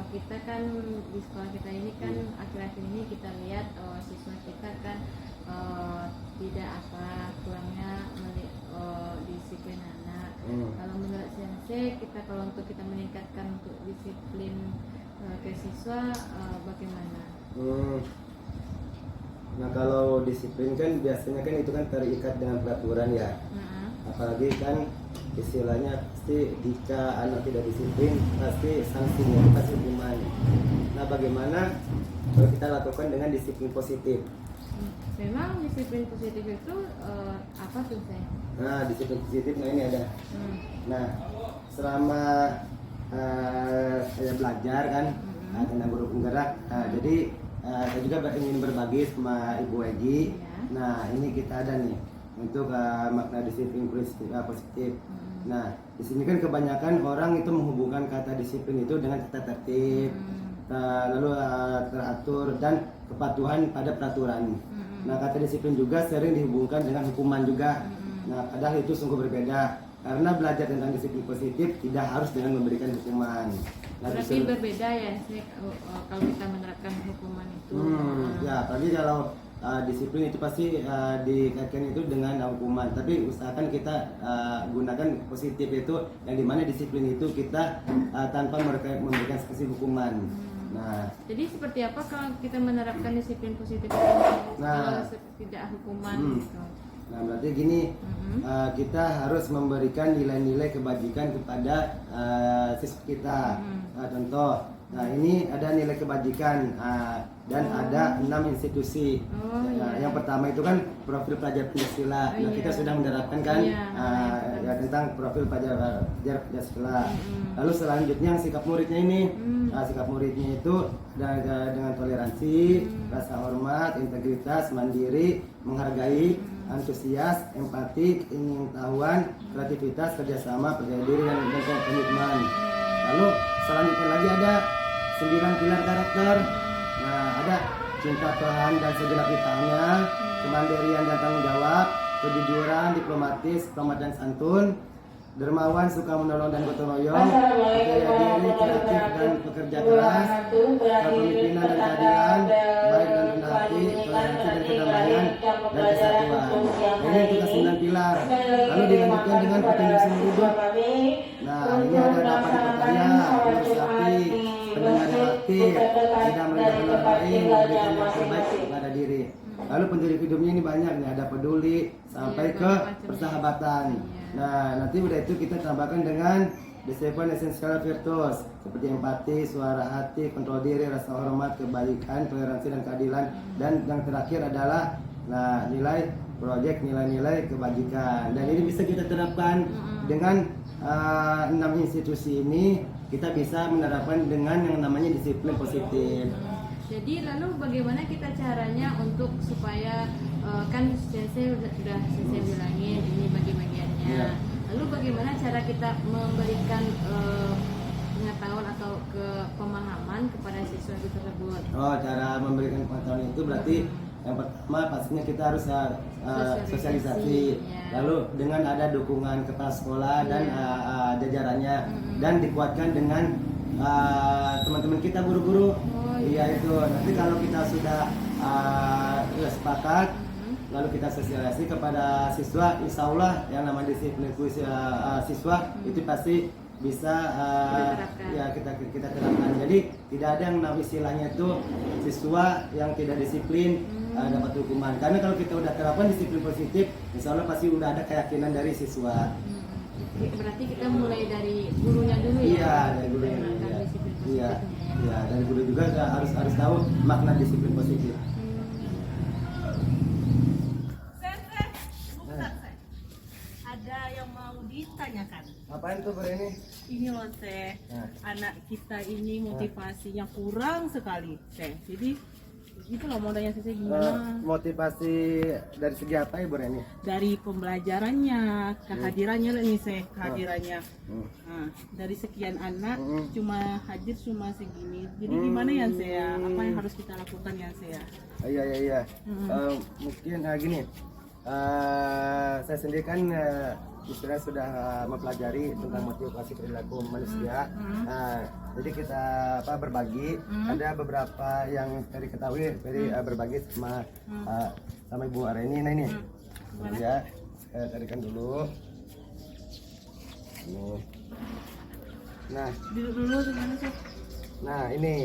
Kita kan di sekolah kita ini kan akhir-akhir ini kita lihat siswa kita kan tidak apa kurangnya disiplin anak. Kalau menurut Sensei, kalau untuk kita meningkatkan untuk disiplin ke siswa bagaimana?
Nah kalau disiplin kan biasanya kan itu kan terikat dengan peraturan ya. Apalagi kan istilahnya pasti jika anak tidak disiplin pasti sanksinya itu pasti hukuman. Nah bagaimana kalau kita lakukan dengan disiplin positif?
Memang disiplin positif itu apa tuh saya?
Nah disiplin positif nah ini ada. Nah selama saya belajar kan tentang guru penggerak, jadi saya juga ingin berbagi sama Ibu Egi. Nah ini kita ada nih untuk makna disiplin positif. Nah, di sini kan kebanyakan orang itu menghubungkan kata disiplin itu dengan kata tertib, lalu teratur dan kepatuhan pada peraturan. Nah, kata disiplin juga sering dihubungkan dengan hukuman juga. Nah, padahal itu sungguh berbeda. Karena belajar tentang disiplin positif tidak harus dengan memberikan hukuman. Nah,
berarti berbeda ya, kalau kita menerapkan hukuman itu.
Ya, apalagi kalau disiplin itu pasti dikaitkan itu dengan hukuman, tapi usahakan kita gunakan positif itu yang dimana disiplin itu kita tanpa memberikan sanksi hukuman. Nah,
jadi seperti apa kalau kita menerapkan disiplin positif itu kalau tidak hukuman gitu?
Nah berarti gini, kita harus memberikan nilai-nilai kebajikan kepada siswa kita. Contoh, nah ini ada nilai kebajikan dan ada 6 institusi. Yang pertama itu kan profil pelajar Pancasila. Nah kita sudah menerapkan kan ya, tentang profil pelajar Pancasila. Lalu selanjutnya yang sikap muridnya ini, sikap muridnya itu dengan toleransi, rasa hormat, integritas, mandiri, menghargai, antusias, empati, ingin tahuan, kreativitas, kerjasama, percaya diri dan komitmen. Lalu selanjutnya lagi ada 9 pilar karakter. Nah, ada cinta Tuhan dan segenap ciptaannya, kemandirian dan tanggung jawab, kejujuran, diplomatis, hormat dan santun, dermawan, suka menolong dan gotong royong, percaya diri, kreatif dan pekerja keras, kepemimpinan dan keadilan, baik dan rendah hati, toleransi dan kedamaian, dan kesatuan. Ini untuk 9 pilar. Lalu dilanjutkan dengan petunjuk seumur hidup. Nah, ini ada dapat dipercaya, bersati, pendengar yang aktif, tidak merendahkan orang lain, memberikan yang terbaik kepada diri. Lalu petunjuk hidupnya ini banyak nih, ada peduli sampai ke persahabatan. Nah, nanti udah itu kita tambahkan dengan the 7 essential virtues seperti empati, suara hati, kontrol diri, rasa hormat, kebaikan, toleransi dan keadilan. Dan yang terakhir adalah nilai project, nilai-nilai kebajikan. Dan ini bisa kita terapkan dengan 6 institusi ini. Kita bisa menerapkan dengan yang namanya disiplin positif.
Jadi lalu bagaimana kita caranya untuk supaya kan saya sudah saya bilangin ini bagi-bagiannya. Lalu bagaimana cara kita memberikan pengetahuan atau pemahaman kepada siswa itu tersebut?
Oh, cara memberikan pengetahuan itu berarti yang pertama pastinya kita harus sosialisasi. Lalu dengan ada dukungan kepala sekolah dan jajarannya dan dikuatkan dengan teman-teman kita guru-guru. Iya itu. Nanti kalau kita sudah sepakat, lalu kita sosialisasi kepada siswa, insya Allah yang namanya disiplin siswa itu pasti bisa ya kita terapkan. Jadi tidak ada yang namanya istilahnya itu siswa yang tidak disiplin dapat hukuman. Karena kalau kita udah terapkan disiplin positif, insya Allah pasti udah ada keyakinan dari siswa.
Berarti kita mulai dari gurunya dulu ya?
Iya, dari gurunya. Iya, iya, dari guru juga harus tahu makna disiplin positif.
Ada yang mau ditanyakan.
Apaan tuh Bre ini?
Ini loh Teh,
Nah.
anak kita ini motivasinya kurang sekali Teh. Jadi itu loh mau tanya saya gimana
Motivasi dari segi apa Ibu Reni?
dari pembelajarannya, kehadirannya lah nih saya kehadirannya.
Hmm.
Nah, dari sekian anak
Hmm.
cuma hadir cuma segini. Jadi gimana ya saya? Apa yang harus kita lakukan ya saya?
Iya. Mungkin gini, saya sendiri kan istilahnya sudah mempelajari tentang motivasi perilaku manusia. Nah, jadi kita berbagi. Ada beberapa yang Ferry ketahui, Ferry berbagi sama Ibu Areni. Nah ini, ya, saya tarikan dulu. Ini. Nah,
Duduk dulu gimana sih?
Nah ini,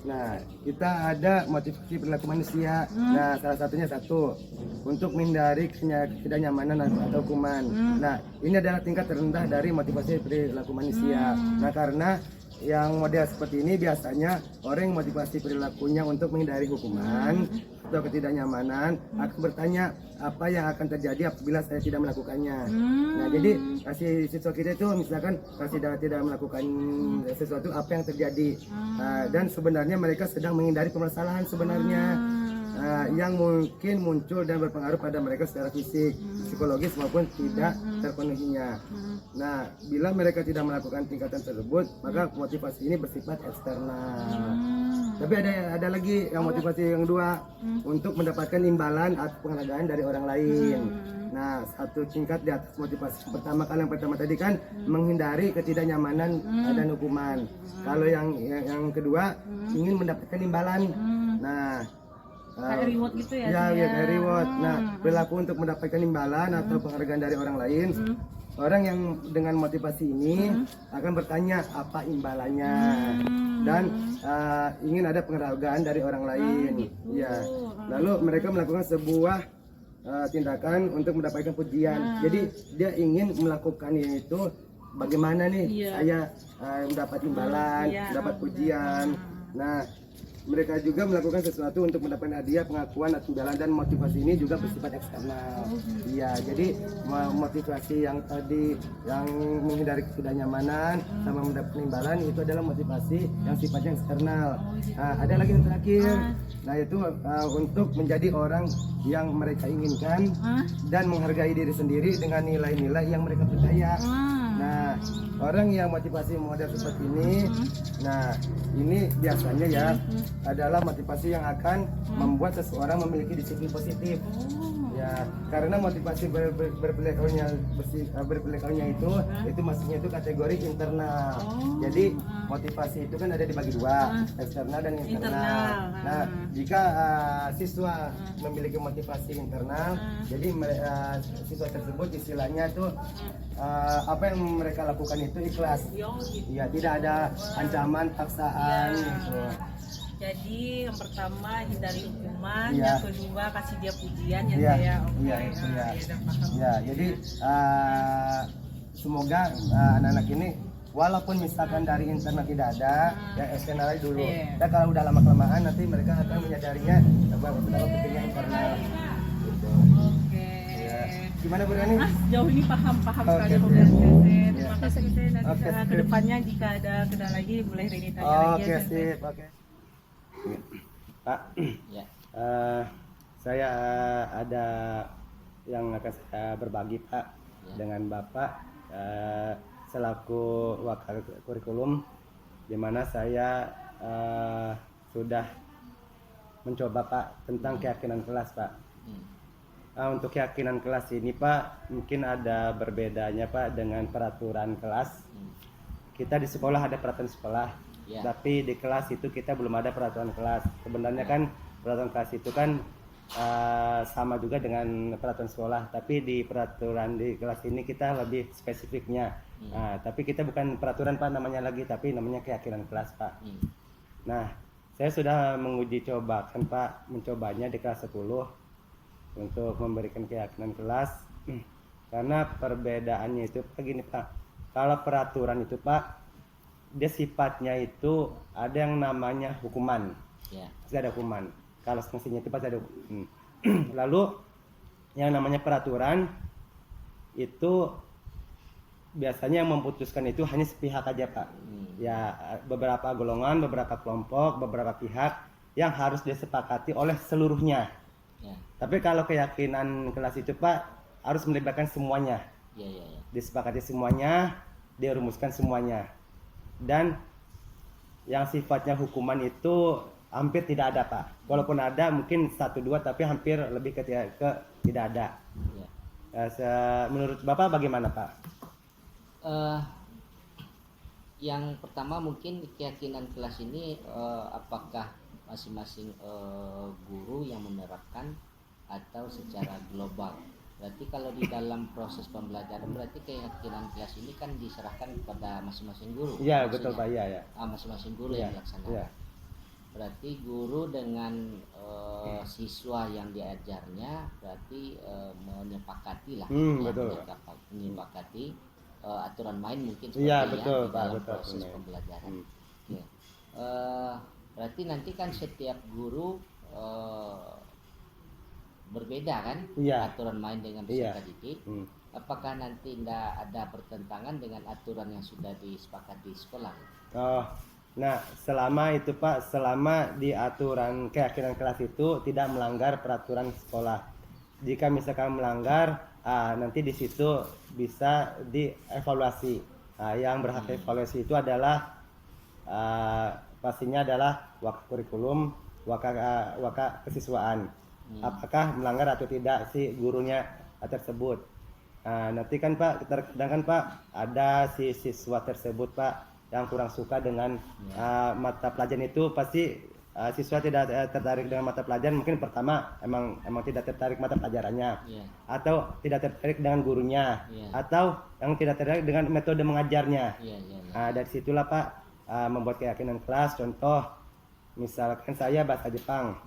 nah kita ada motivasi perilaku manusia. Nah salah satunya untuk menghindari ketidaknyamanan atau hukuman. Nah ini adalah tingkat terendah dari motivasi perilaku manusia. Nah karena yang model seperti ini biasanya orang yang motivasi perilakunya untuk menghindari hukuman atau ketidaknyamanan akan bertanya apa yang akan terjadi apabila saya tidak melakukannya. Nah jadi kasih siswa kita itu misalkan kasih tidak melakukan sesuatu apa yang terjadi. Dan sebenarnya mereka sedang menghindari permasalahan sebenarnya yang mungkin muncul dan berpengaruh pada mereka secara fisik, psikologis maupun tidak terpenuhinya. Nah, bila mereka tidak melakukan tingkatan tersebut, maka motivasi ini bersifat eksternal. Tapi ada lagi yang motivasi yang kedua untuk mendapatkan imbalan atau penghargaan dari orang lain. Nah, satu tingkat di atas motivasi pertama yang pertama tadi kan menghindari ketidaknyamanan dan hukuman. Kalau yang kedua ingin mendapatkan imbalan. Nah,
Kayak reward gitu ya?
Ya, kayak reward. Nah, perilaku untuk mendapatkan imbalan atau penghargaan dari orang lain. Orang yang dengan motivasi ini akan bertanya apa imbalannya dan ingin ada penghargaan dari orang lain. Ya, lalu mereka melakukan sebuah tindakan untuk mendapatkan pujian. Jadi dia ingin melakukannya itu bagaimana nih saya mendapat imbalan, mendapat pujian. Nah, mereka juga melakukan sesuatu untuk mendapatkan hadiah, pengakuan, atau imbalan, dan motivasi ini juga bersifat eksternal. Iya, jadi motivasi yang tadi yang menghindari ketidaknyamanan sama mendapatkan imbalan itu adalah motivasi yang sifatnya eksternal. Nah, ada lagi yang terakhir. Nah, itu untuk menjadi orang yang mereka inginkan dan menghargai diri sendiri dengan nilai-nilai yang mereka percaya. Nah, orang yang motivasi model seperti ini, nah ini biasanya ya adalah motivasi yang akan membuat seseorang memiliki disiplin positif. Ya, karena motivasi berperilakunya itu maksudnya itu kategori internal. Jadi motivasi itu kan ada dibagi dua, eksternal dan internal. Nah, jika siswa memiliki motivasi internal, jadi siswa tersebut istilahnya itu apa yang mereka lakukan itu ikhlas. Ya, tidak ada ancaman, paksaan gitu.
Jadi yang pertama hindari hukuman,
Iya.
yang kedua kasih dia pujian ya
Iya,
saya. Oke,
iya, itu ya.
udah paham.
Ya, jadi semoga anak-anak ini walaupun misalkan dari internal tidak ada, ya eksternal aja dulu.
Iya.
Dan kalau udah lama kelamaan nanti mereka akan menyadarinya bahwa betapa pentingnya internal. Gitu.
Oke.
Ya. Gimana Bu Rani?
Jauh ini paham
Oke.
sekali pembelajaran saya.
Iya.
Terima kasih saya nanti
Oke,
ke
sip.
depannya jika ada kendala lagi boleh Rini tanya lagi
Oke,
ya.
sip. Oke. Pak,
Ya.
saya ada yang akan saya berbagi Pak dengan Bapak selaku wakil kurikulum, di mana saya sudah mencoba Pak tentang keyakinan kelas Pak. Untuk keyakinan kelas ini Pak mungkin ada berbedanya Pak dengan peraturan kelas. Kita di sekolah ada peraturan sekolah.
Ya.
Tapi di kelas itu kita belum ada peraturan kelas. Sebenarnya kan peraturan kelas itu kan sama juga dengan peraturan sekolah. Tapi di peraturan di kelas ini kita lebih spesifiknya. Tapi kita bukan peraturan Pak namanya lagi, tapi namanya keyakinan kelas Pak. Nah, saya sudah menguji coba kan Pak, mencobanya di kelas 10 untuk memberikan keyakinan kelas. Karena perbedaannya itu begini Pak. Kalau peraturan itu Pak, dia sifatnya itu ada yang namanya hukuman.
Ya.
Pasti ada hukuman. Kalau sanksinya itu pasti ada hukuman. Lalu yang namanya peraturan itu biasanya yang memutuskan itu hanya sepihak aja Pak. Ya beberapa golongan, beberapa kelompok, beberapa pihak yang harus disepakati oleh seluruhnya.
Ya.
Tapi kalau keyakinan kelas itu Pak harus melibatkan semuanya.
Ya, ya, ya.
Disepakati semuanya, dirumuskan semuanya. Dan yang sifatnya hukuman itu hampir tidak ada Pak. Walaupun ada mungkin 1-2 tapi hampir lebih ke tidak ada.
Ya.
Menurut Bapak bagaimana Pak?
Yang pertama mungkin keyakinan kelas ini apakah masing-masing guru yang menerapkan atau secara global. Berarti kalau di dalam proses pembelajaran berarti keyakinan kelas ini kan diserahkan kepada masing-masing guru.
Iya betul Pak, iya ya.
Masing-masing guru
Iya,
yang melaksanakan.
iya.
Berarti guru dengan siswa yang diajarnya berarti menyepakati lah,
betul.
menyepakati aturan main mungkin seperti
Iya
ya,
betul
di
Pak,
dalam
betul.
proses pembelajaran. Ya. Berarti nanti kan setiap guru berbeda kan
Iya.
aturan main dengan
Iya.
peserta didik.
Hmm.
Apakah nanti tidak ada pertentangan dengan aturan yang sudah disepakati di sekolah?
Oh, nah selama itu Pak, selama di aturan keyakinan kelas itu tidak melanggar peraturan sekolah. Jika misalkan melanggar, nanti di situ bisa dievaluasi. Yang berhak evaluasi itu adalah pastinya adalah waka kurikulum, waka kesiswaan. Apakah melanggar atau tidak si gurunya tersebut. Nanti kan Pak, kadang kan Pak ada si siswa tersebut Pak yang kurang suka dengan mata pelajaran itu, pasti siswa tidak tertarik dengan mata pelajaran. Mungkin pertama emang tidak tertarik mata pelajarannya, atau tidak tertarik dengan gurunya, atau yang tidak tertarik dengan metode mengajarnya. Dari situlah Pak membuat keyakinan kelas. Contoh misalkan saya bahasa Jepang,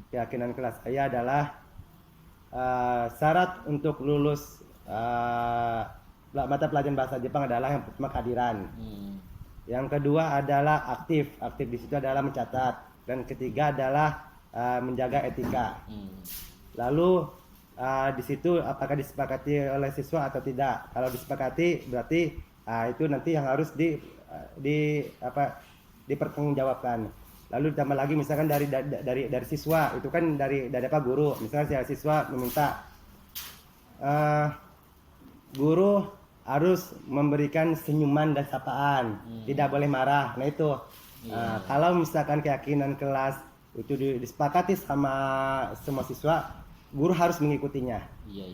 keyakinan kelas saya adalah syarat untuk lulus mata pelajaran bahasa Jepang adalah yang pertama kehadiran. Yang kedua adalah aktif di situ adalah mencatat, dan ketiga adalah menjaga etika. Lalu di situ apakah disepakati oleh siswa atau tidak? Kalau disepakati berarti itu nanti yang harus dipertanggungjawabkan. Lalu ditambah lagi misalkan dari siswa, itu kan dari apa guru. Misalkan siswa meminta guru harus memberikan senyuman dan sapaan, tidak boleh marah. Nah itu kalau misalkan keyakinan kelas itu disepakati sama semua siswa, guru harus mengikutinya.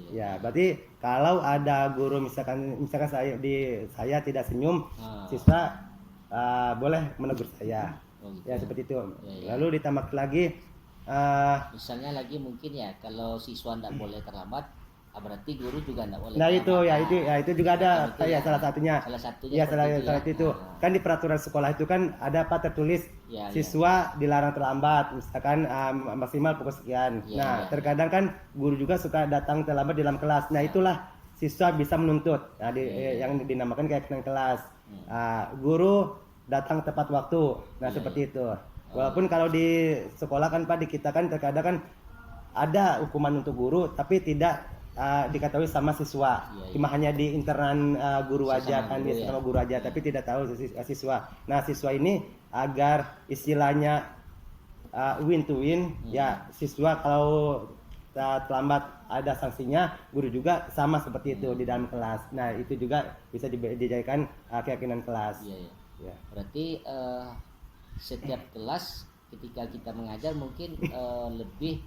Ya, berarti kalau ada guru misalkan saya tidak senyum, siswa boleh menegur saya. Ya seperti itu. Lalu ditambah lagi
misalnya lagi mungkin ya kalau siswa tidak boleh terlambat, berarti guru juga tidak boleh.
Nah itu itu juga ada salah satunya. Ya salah itu. Kan di peraturan sekolah itu kan ada apa tertulis siswa dilarang terlambat, misalkan maksimal pukul sekian. Terkadang kan guru juga suka datang terlambat di dalam kelas. Nah itulah siswa bisa menuntut. Yang dinamakan keyakinan kelas. Guru datang tepat waktu. Nah seperti itu. Walaupun kalau di sekolah kan Pak, di kita kan terkadang kan ada hukuman untuk guru tapi tidak diketahui sama siswa. Cuma hanya di internal guru aja kan, sama guru aja, tapi tidak tahu siswa. Nah siswa ini agar istilahnya win to win, ya siswa kalau terlambat ada sanksinya, guru juga sama seperti itu di dalam kelas. Nah itu juga bisa dijadikan keyakinan kelas. Ya.
Berarti setiap kelas ketika kita mengajar mungkin lebih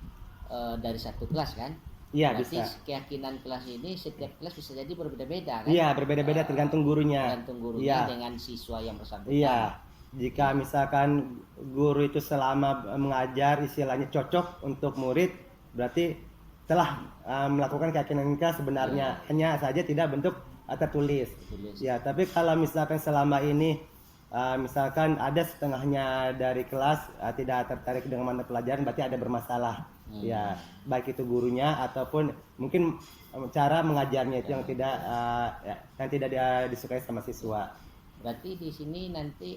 dari satu kelas kan?
Iya
berarti
bisa.
Keyakinan kelas ini setiap kelas bisa jadi berbeda-beda kan?
Iya berbeda-beda tergantung gurunya.
Tergantung gurunya dengan siswa yang bersangkutan.
Iya. Jika misalkan guru itu selama mengajar istilahnya cocok untuk murid, berarti telah melakukan keyakinan kelas sebenarnya. Hanya saja tidak bentuk tertulis. Ya, tapi kalau misalkan selama ini misalkan ada setengahnya dari kelas tidak tertarik dengan mata pelajaran, berarti ada bermasalah. Ya, baik itu gurunya ataupun mungkin cara mengajarnya itu yang tidak disukai sama siswa.
Berarti di sini nanti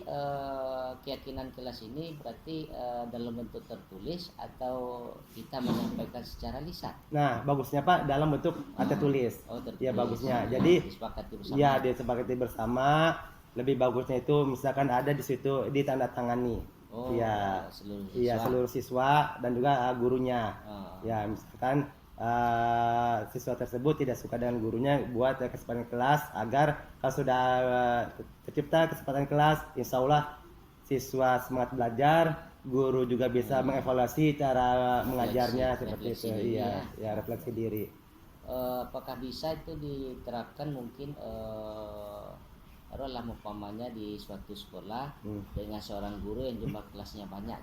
keyakinan kelas ini berarti dalam bentuk tertulis atau kita menyampaikan secara lisan.
Nah, bagusnya Pak dalam bentuk tertulis.
Oh, tertulis.
Ya bagusnya. Jadi
disepakati bersama.
ya disepakati bersama. Lebih bagusnya itu misalkan ada di situ ditandatangani.
Oh,
Ya,
seluruh siswa.
iya seluruh siswa dan juga gurunya.
Oh.
Ya, misalkan siswa tersebut tidak suka dengan gurunya, buat kesempatan kelas agar kalau sudah tercipta kesempatan kelas, insya Allah siswa semangat belajar, guru juga bisa mengevaluasi cara mengajarnya seperti itu.
refleksi diri
Iya, ya refleksi diri.
Apakah bisa itu diterapkan mungkin taruhlah umpamanya di suatu sekolah dengan seorang guru yang jumlah kelasnya banyak.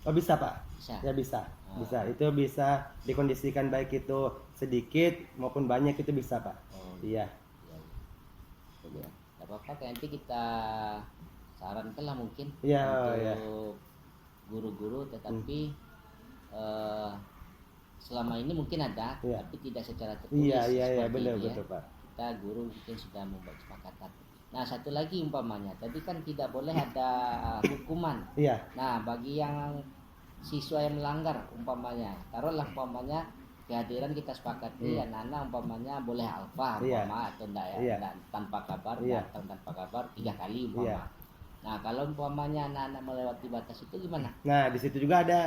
Oh bisa Pak?
Bisa.
Ya bisa, bisa. Itu bisa dikondisikan baik itu sedikit maupun banyak itu bisa Pak.
Oh,
Iya.
Ya. Tidak apa-apa, nanti kita sarankan lah mungkin
Iya,
untuk
iya.
guru-guru, tetapi selama ini mungkin ada,
Iya.
tapi tidak secara tertulis.
Iya,
seperti
benar
ini ya.
betul Pak.
Kita guru mungkin sudah membuat kesepakatan. Nah, satu lagi umpamanya, tadi kan tidak boleh ada hukuman.
Iya.
Nah, bagi yang siswa yang melanggar umpamanya, taruhlah umpamanya kehadiran kita sepakati anak-anak umpamanya boleh alfa
Iya.
atau enggak ya,
Iya.
dan tanpa kabar,
Iya.
datang tanpa kabar 3 kali umpama.
Iya.
Nah, kalau umpamanya anak-anak melewati batas itu gimana?
Nah, di situ juga ada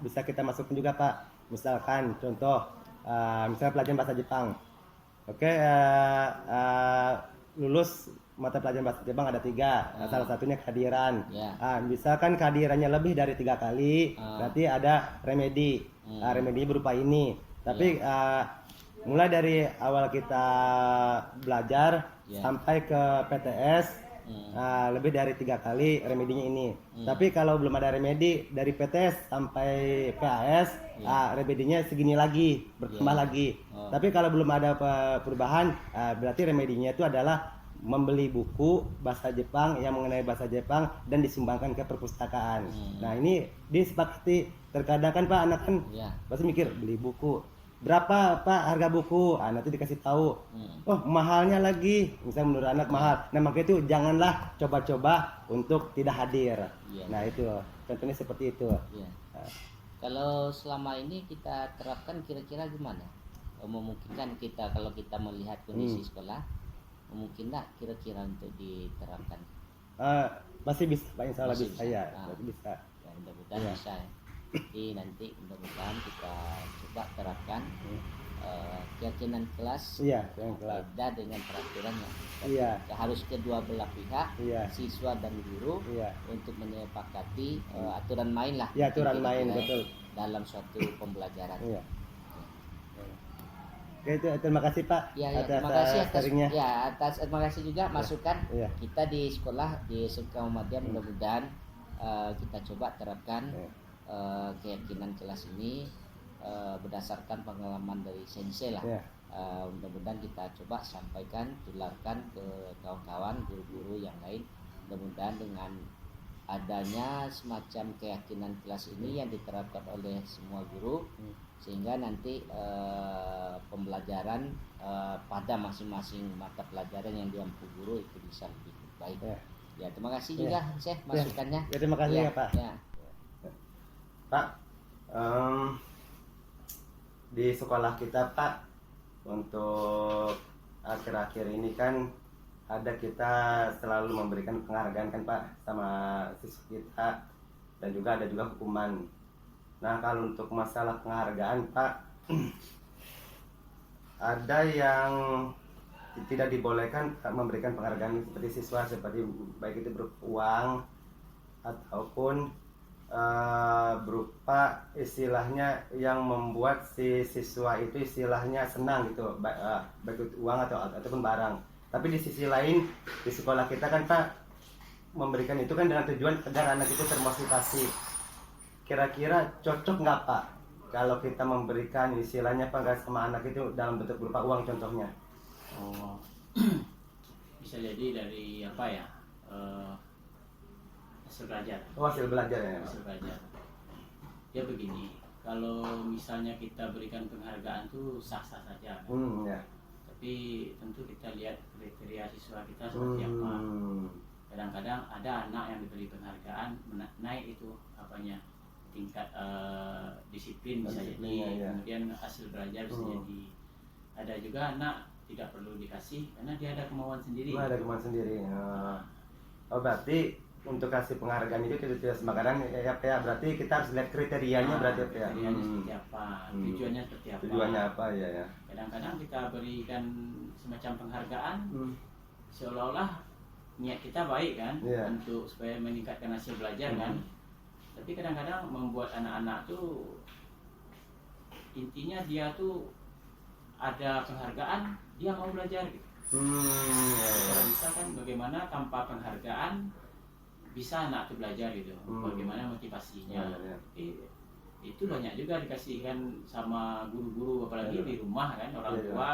bisa kita masukkan juga Pak. Misalkan contoh misalnya pelajaran bahasa Jepang. Oke, lulus mata pelajaran bahasa Jepang ada 3, salah satunya kehadiran.
Ya.
Misalkan kehadirannya lebih dari 3 kali, berarti ada remedi. Remedi berupa ini. Tapi mulai dari awal kita belajar sampai ke PTS lebih dari 3 kali remedinya ini. Tapi kalau belum ada remedi dari PTS sampai PAS, remedinya segini lagi, bertambah lagi. Tapi kalau belum ada perubahan, berarti remedinya itu adalah membeli buku bahasa Jepang yang mengenai bahasa Jepang dan disumbangkan ke perpustakaan. Nah, ini disepakati. Terkadang kan Pak anak kan pasti mikir beli buku. Berapa Pak harga buku? Nanti dikasih tahu. Oh, mahalnya lagi. Misalnya menurut anak mahal. Nah, makanya itu janganlah coba-coba untuk tidak hadir.
Iya.
Nah, itu contohnya seperti itu.
Ya. Kalau selama ini kita terapkan kira-kira gimana? Memungkinkan kita kalau kita melihat kondisi sekolah, memungkinkan kira-kira untuk diterapkan?
Masih bisa Pak, insya Allah
Masih
bisa.
bisa.
Ya,
Ah.
masih bisa.
Ya, mudah-mudahan
Iya.
bisa ya. Jadi nanti mudah-mudahan kita coba terapkan keyakinan kelas
Iya, yang kelas.
beda dengan peraturan yang
Iya.
harus kedua belah pihak,
Iya.
siswa dan guru,
Iya.
untuk menyepakati aturan main lah.
Ya, aturan
Kira-kira
main, betul.
dalam suatu pembelajaran.
Iya. Oke, itu terima kasih Pak
Ya, ya,
atas
terima kasih atas
sharingnya.
terima kasih juga masukan.
Iya.
Kita di sekolah di SMK Muhammadiyah mudah-mudahan kita coba terapkan keyakinan kelas ini berdasarkan pengalaman dari sensei lah.
Iya.
Mudah-mudahan kita coba sampaikan, tularkan ke kawan-kawan guru-guru yang lain. Mudah-mudahan dengan adanya semacam keyakinan kelas ini yang diterapkan oleh semua guru, sehingga nanti pembelajaran pada masing-masing mata pelajaran yang diampu guru itu bisa lebih baik.
Ya.
Ya, terima kasih juga Syekh masukannya.
Ya, terima kasih ya, Pak.
Ya.
Pak, di sekolah kita Pak, untuk akhir-akhir ini kan kita selalu memberikan penghargaan kan Pak sama siswa kita, dan juga ada juga hukuman. Nah, kalau untuk masalah penghargaan Pak, ada yang tidak dibolehkan memberikan penghargaan seperti siswa, seperti baik itu berupa uang ataupun berupa istilahnya yang membuat si siswa itu istilahnya senang gitu, baik itu uang ataupun barang. Tapi di sisi lain di sekolah kita kan Pak memberikan itu kan dengan tujuan agar anak itu termotivasi. Kira-kira cocok nggak Pak kalau kita memberikan istilahnya Pak sama anak itu dalam bentuk berupa uang contohnya?
Oh, bisa jadi dari apa ya, hasil belajar.
Oh, hasil belajar ya.
Hasil belajar. Ya begini, kalau misalnya kita berikan penghargaan tuh sah-sah saja, kan?
Ya.
Tapi tapi tentu kita lihat kriteria siswa kita seperti apa. Kadang-kadang ada anak yang diberi penghargaan naik itu apanya tingkat disiplin bisa jadi,
ya.
kemudian hasil belajar bisa jadi. Ada juga anak tidak perlu dikasih karena dia ada kemauan sendiri.
Ada kemauan sendiri. Oh berarti untuk kasih penghargaan itu kita tidak sembarangan ya, berarti kita harus lihat kriterianya berarti ya.
Kriterianya seperti apa, tujuannya seperti apa.
Tujuannya apa ya.
Kadang-kadang kita berikan semacam penghargaan seolah-olah niat kita baik kan, untuk supaya meningkatkan hasil belajar kan. Tapi kadang-kadang membuat anak-anak tuh intinya dia tuh ada penghargaan dia mau belajar gitu. Kalau bisa kan bagaimana tanpa penghargaan bisa anak tuh belajar gitu. Bagaimana motivasinya. Itu banyak juga dikasihkan sama guru-guru apalagi di rumah kan orang tua.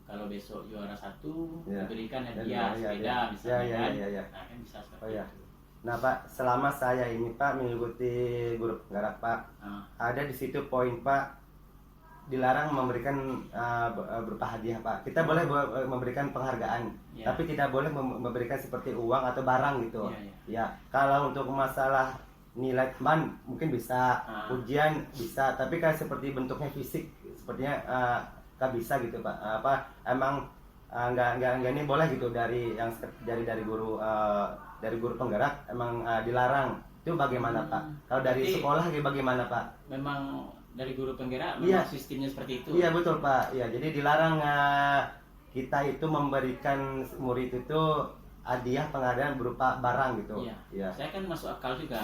Kalau besok juara 1 diberikan hadiah sepeda misalnya kan. Nah kan bisa seperti itu.
Nah Pak, selama saya ini Pak mengikuti guru penggerak Pak, ada di situ poin Pak dilarang memberikan berupa hadiah Pak. Kita boleh memberikan penghargaan, tapi tidak boleh memberikan seperti uang atau barang gitu. Ya, kalau untuk masalah nilai teman mungkin bisa, ujian bisa, tapi kan seperti bentuknya fisik sepertinya nggak bisa gitu Pak. Emang nggak ini boleh gitu dari guru dari guru penggerak emang dilarang. Itu bagaimana Pak? Kalau dari sekolah bagaimana Pak?
Memang dari guru penggerak memang sistemnya seperti itu.
Iya betul Pak. Ya jadi dilarang kita itu memberikan murid itu hadiah penghargaan berupa barang gitu.
Iya. Saya kan masuk akal juga.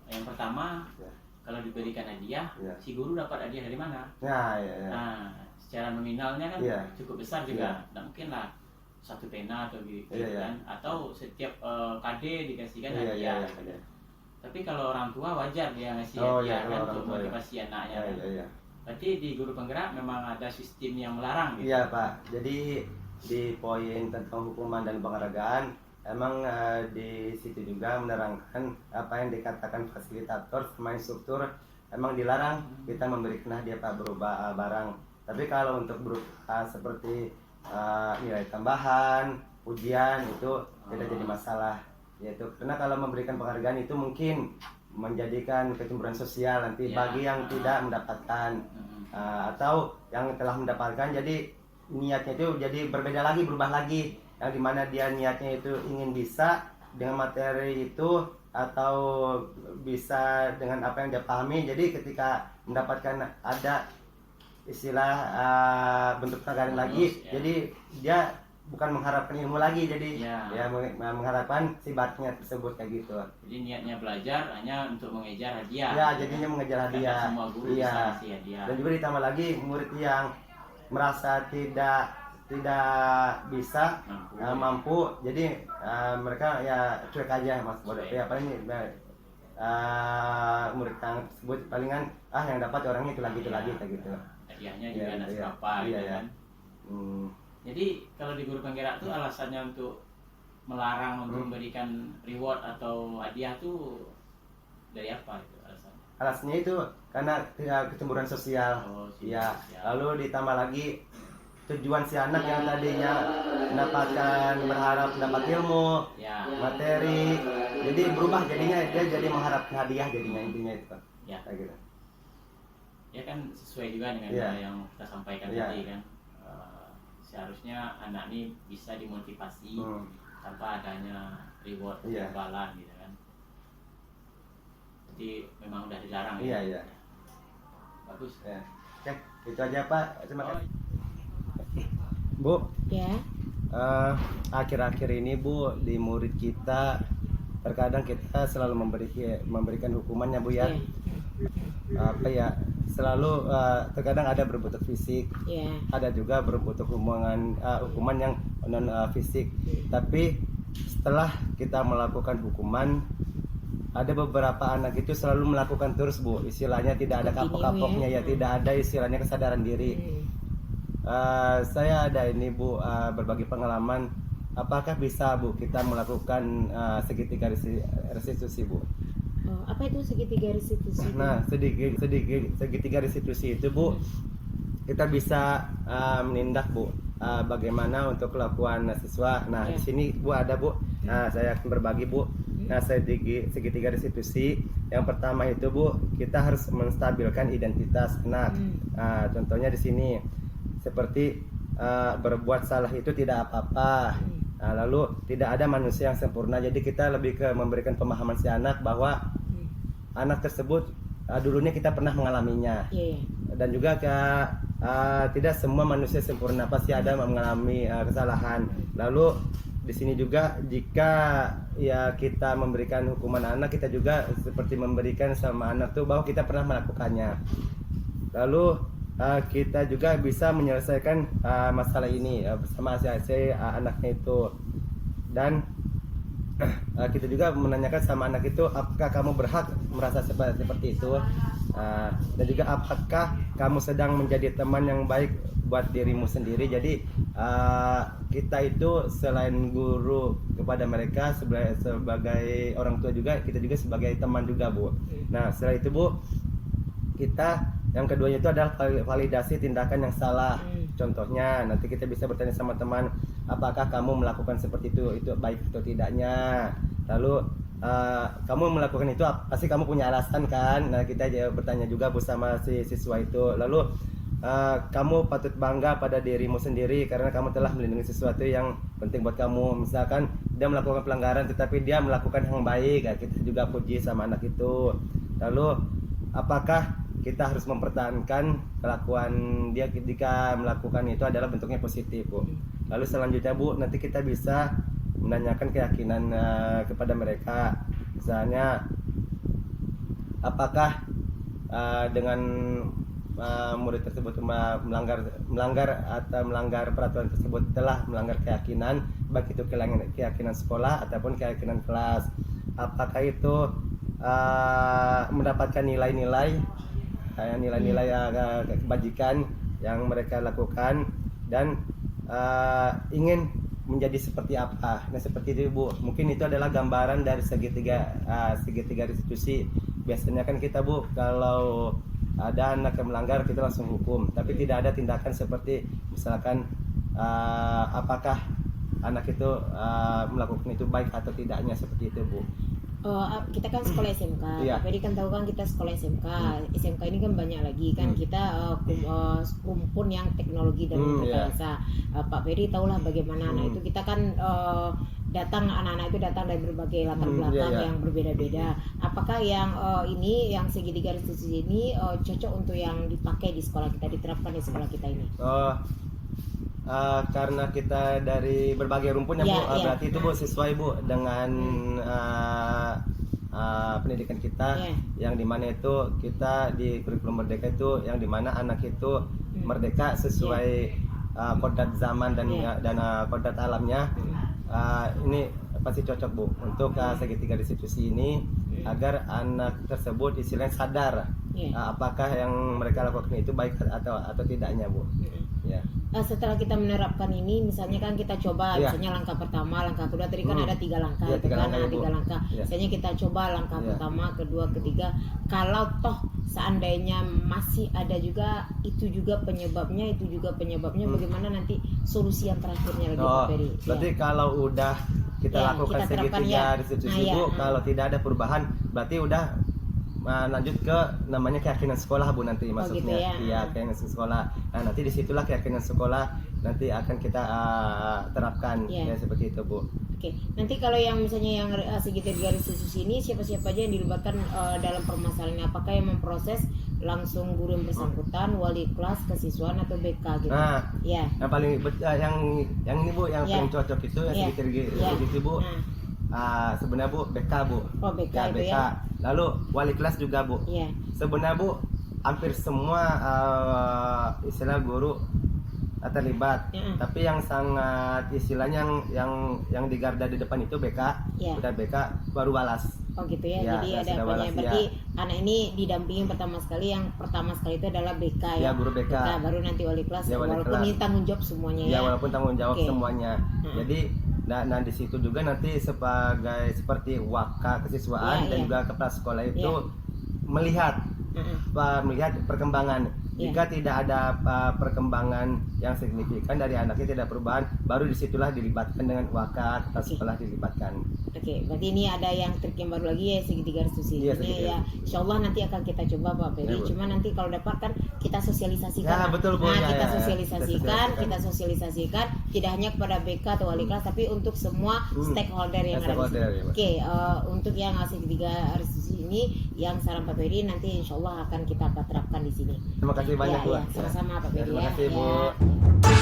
Yang pertama kalau diberikan hadiah, si guru dapat hadiah dari mana? Nah, secara nominalnya kan cukup besar juga. Nah, mungkin lah 1 pena atau gitu kan, atau setiap KD dikasihkan hadiah. Tapi kalau orang tua wajar dia ngasih hadiah kan untuk motivasi anaknya kan. Berarti di guru penggerak memang ada sistem yang melarang gitu.
Iya Pak. Jadi di poin tentang hukuman dan penghargaan emang di situ juga menerangkan apa yang dikatakan fasilitator sama instruktur emang dilarang kita memberikan hadiah Pak berupa barang. Tapi kalau untuk berupa seperti nilai tambahan, ujian itu tidak jadi masalah. Yaitu karena kalau memberikan penghargaan itu mungkin menjadikan kecemburuan sosial nanti bagi yang tidak mendapatkan atau yang telah mendapatkan, jadi niatnya itu jadi berbeda lagi, berubah lagi, yang dimana dia niatnya itu ingin bisa dengan materi itu atau bisa dengan apa yang dia pahami. Jadi ketika mendapatkan ada istilah bentuk penghargaan lagi, jadi dia bukan mengharapkan ilmu lagi, jadi mengharapkan sifatnya tersebut kayak gitu.
Jadi niatnya belajar hanya untuk mengejar hadiah.
Ya, jadinya mengejar hadiah.
Semua guru bisa ngasih hadiah.
Dan juga ditambah lagi murid yang merasa tidak bisa mampu, jadi mereka ya cuek aja Mas. Ya paling murid yang tersebut palingan yang dapat orangnya itu lagi kayak gitu.
Hadiahnya juga ada seberapa gitu kan. Jadi kalau di guru penggerak tuh alasannya untuk melarang untuk memberikan reward atau hadiah tuh dari apa itu alasannya?
Alasannya itu karena kecemburuan sosial. Lalu ditambah lagi tujuan si anak yang tadinya berharap mendapat ilmu, materi, jadi berubah jadinya dia jadi mengharapkan hadiah jadinya, intinya itu Pak. Kayak gitu.
Ya kan sesuai juga dengan yang kita sampaikan tadi kan. Seharusnya anak ini bisa dimotivasi tanpa adanya reward imbalan gitu kan. Jadi memang udah dilarang ya. Bagus.
Oke, itu aja Pak. Terima kasih. Bu. Akhir-akhir ini Bu di murid kita terkadang kita selalu memberikan hukumannya Bu ya. Selalu terkadang ada berbentuk fisik, ada juga berbentuk hukuman yang non fisik. Tapi setelah kita melakukan hukuman, ada beberapa anak itu selalu melakukan terus Bu, istilahnya tidak ada kapok-kapoknya tidak ada istilahnya kesadaran diri. Saya ada ini Bu, berbagi pengalaman. Apakah bisa Bu kita melakukan segitiga restitusi Bu?
Apa itu segitiga restitusi?
Nah, segitiga restitusi itu Bu, kita bisa menindak Bu bagaimana untuk kelakuan siswa. Nah, di sini Bu ada Bu. Nah, saya akan berbagi Bu. Nah, segitiga restitusi. Yang pertama itu Bu, kita harus menstabilkan identitas anak. Nah, contohnya di sini seperti berbuat salah itu tidak apa-apa. Nah, lalu tidak ada manusia yang sempurna. Jadi kita lebih ke memberikan pemahaman si anak bahwa anak tersebut dulunya kita pernah mengalaminya. Dan juga tidak semua manusia sempurna, pasti ada mengalami kesalahan. Lalu di sini juga jika ya kita memberikan hukuman anak, kita juga seperti memberikan sama anak tuh bahwa kita pernah melakukannya. Lalu kita juga bisa menyelesaikan masalah ini bersama si anaknya itu. Dan kita juga menanyakan sama anak itu, apakah kamu berhak merasa seperti itu? Dan juga apakah kamu sedang menjadi teman yang baik buat dirimu sendiri. Jadi kita itu selain guru kepada mereka sebagai orang tua juga, kita juga sebagai teman juga Bu. Nah setelah itu Bu, kita yang keduanya itu adalah validasi tindakan yang salah. Contohnya nanti kita bisa bertanya sama teman, apakah kamu melakukan seperti itu baik atau tidaknya. Lalu kamu melakukan itu pasti kamu punya alasan kan. Nah kita bertanya juga bersama si siswa itu. Lalu kamu patut bangga pada dirimu sendiri karena kamu telah melindungi sesuatu yang penting buat kamu. Misalkan dia melakukan pelanggaran tetapi dia melakukan yang baik, kita juga puji sama anak itu. Lalu apakah kita harus mempertahankan kelakuan dia ketika melakukan itu adalah bentuknya positif Bu. Lalu selanjutnya Bu, nanti kita bisa menanyakan keyakinan kepada mereka. Misalnya apakah dengan murid tersebut melanggar peraturan tersebut telah melanggar keyakinan, baik itu keyakinan sekolah ataupun keyakinan kelas. Apakah itu mendapatkan nilai-nilai kebajikan yang mereka lakukan dan ingin menjadi seperti apa. Nah seperti itu Bu, mungkin itu adalah gambaran dari segitiga restitusi. Biasanya kan kita Bu, kalau ada anak yang melanggar kita langsung hukum, tapi tidak ada tindakan seperti misalkan apakah anak itu melakukan itu baik atau tidaknya, seperti itu Bu.
Kita kan sekolah SMK, Pak Ferry kan tahu kan kita sekolah SMK. SMK ini kan banyak lagi kan kita rumpun yang teknologi dan rekayasa. Pak Ferry tahulah bagaimana. Nah itu kita kan anak-anak itu datang dari berbagai latar belakang yang berbeda-beda. Apakah yang ini yang segitiga restitusi ini cocok untuk yang dipakai di sekolah kita, diterapkan di sekolah kita ini?
Karena kita dari berbagai rumpun Bu, berarti itu Bu sesuai Bu dengan pendidikan kita, yang dimana itu kita di kurikulum merdeka itu yang dimana anak itu merdeka sesuai kodrat zaman dan kodrat alamnya. Ini pasti cocok Bu untuk segitiga restitusi ini, agar anak tersebut istilahnya sadar apakah yang mereka lakukan itu baik atau tidaknya Bu.
Setelah kita menerapkan ini, misalnya kan kita coba, misalnya langkah pertama, langkah kedua, tadi kan ada 3 langkah, tiga langkah. Misalnya kita coba langkah pertama, kedua, ketiga. Kalau toh seandainya masih ada juga itu juga penyebabnya, bagaimana nanti solusi yang terakhirnya lagi Pak Ferry?
Berarti kalau udah kita lakukan segitiga restitusi Bu, kalau tidak ada perubahan, berarti udah lanjut ke namanya keyakinan sekolah Bu nanti maksudnya. Keyakinan sekolah. Nah nanti disitulah keyakinan sekolah nanti akan kita terapkan seperti itu Bu.
Oke. Nanti kalau yang misalnya yang segitiga restitusi ini siapa-siapa aja yang dilibatkan dalam permasalahan, apakah yang memproses langsung guru yang bersangkutan, wali kelas, kesiswaan atau BK gitu?
Nah, yang paling yang ini Bu, yang paling cocok itu yang segitiga restitusi Bu. Sebenarnya Bu BK Bu.
BK itu BK.
Lalu wali kelas juga Bu. Sebenarnya Bu hampir semua istilah guru terlibat. Tapi yang sangat istilahnya yang di garda di depan itu BK. Udah BK baru walas.
Gitu ya. Jadi ada apanya? Berarti anak ini didampingi pertama sekali itu adalah BK ya.
Guru BK.
Baru nanti wali kelas. Walaupun ini tanggung jawab semuanya ya.
Walaupun tanggung jawab semuanya. Jadi Nah di situ juga nanti seperti waka kesiswaan dan juga kepala sekolah itu melihat melihat perkembangan.
Iya.
Jika tidak ada perkembangan yang signifikan dari anaknya, tidak perubahan, baru disitulah dilibatkan dengan wakaf atau setelah dilibatkan.
Oke, berarti ini ada yang trik yang baru lagi ya, segitiga restitusi.
Iya,
Ini
segitiga
ya, insya Allah nanti akan kita coba Pak Ferry.
Ya, Bu.
Cuma nanti kalau dapat kan kita sosialisasikan.
Ya, betul, Bu.
Nah,
Ya,
kita
ya, ya.
sosialisasikan,
Kita
kita sosialisasikan tidak hanya kepada BK atau wali kelas, tapi untuk semua stakeholder yang ada di
Stakeholder,
sini.
ya, Bu.
Oke, untuk yang segitiga restitusi ini, yang saran Pak Ferry nanti insya Allah akan kita terapkan di sini.
Terima kasih banyak,
Ya,
Bu.
ya, sama-sama Pak Ferry
Terima
ya.
kasih, Bu.
Ya.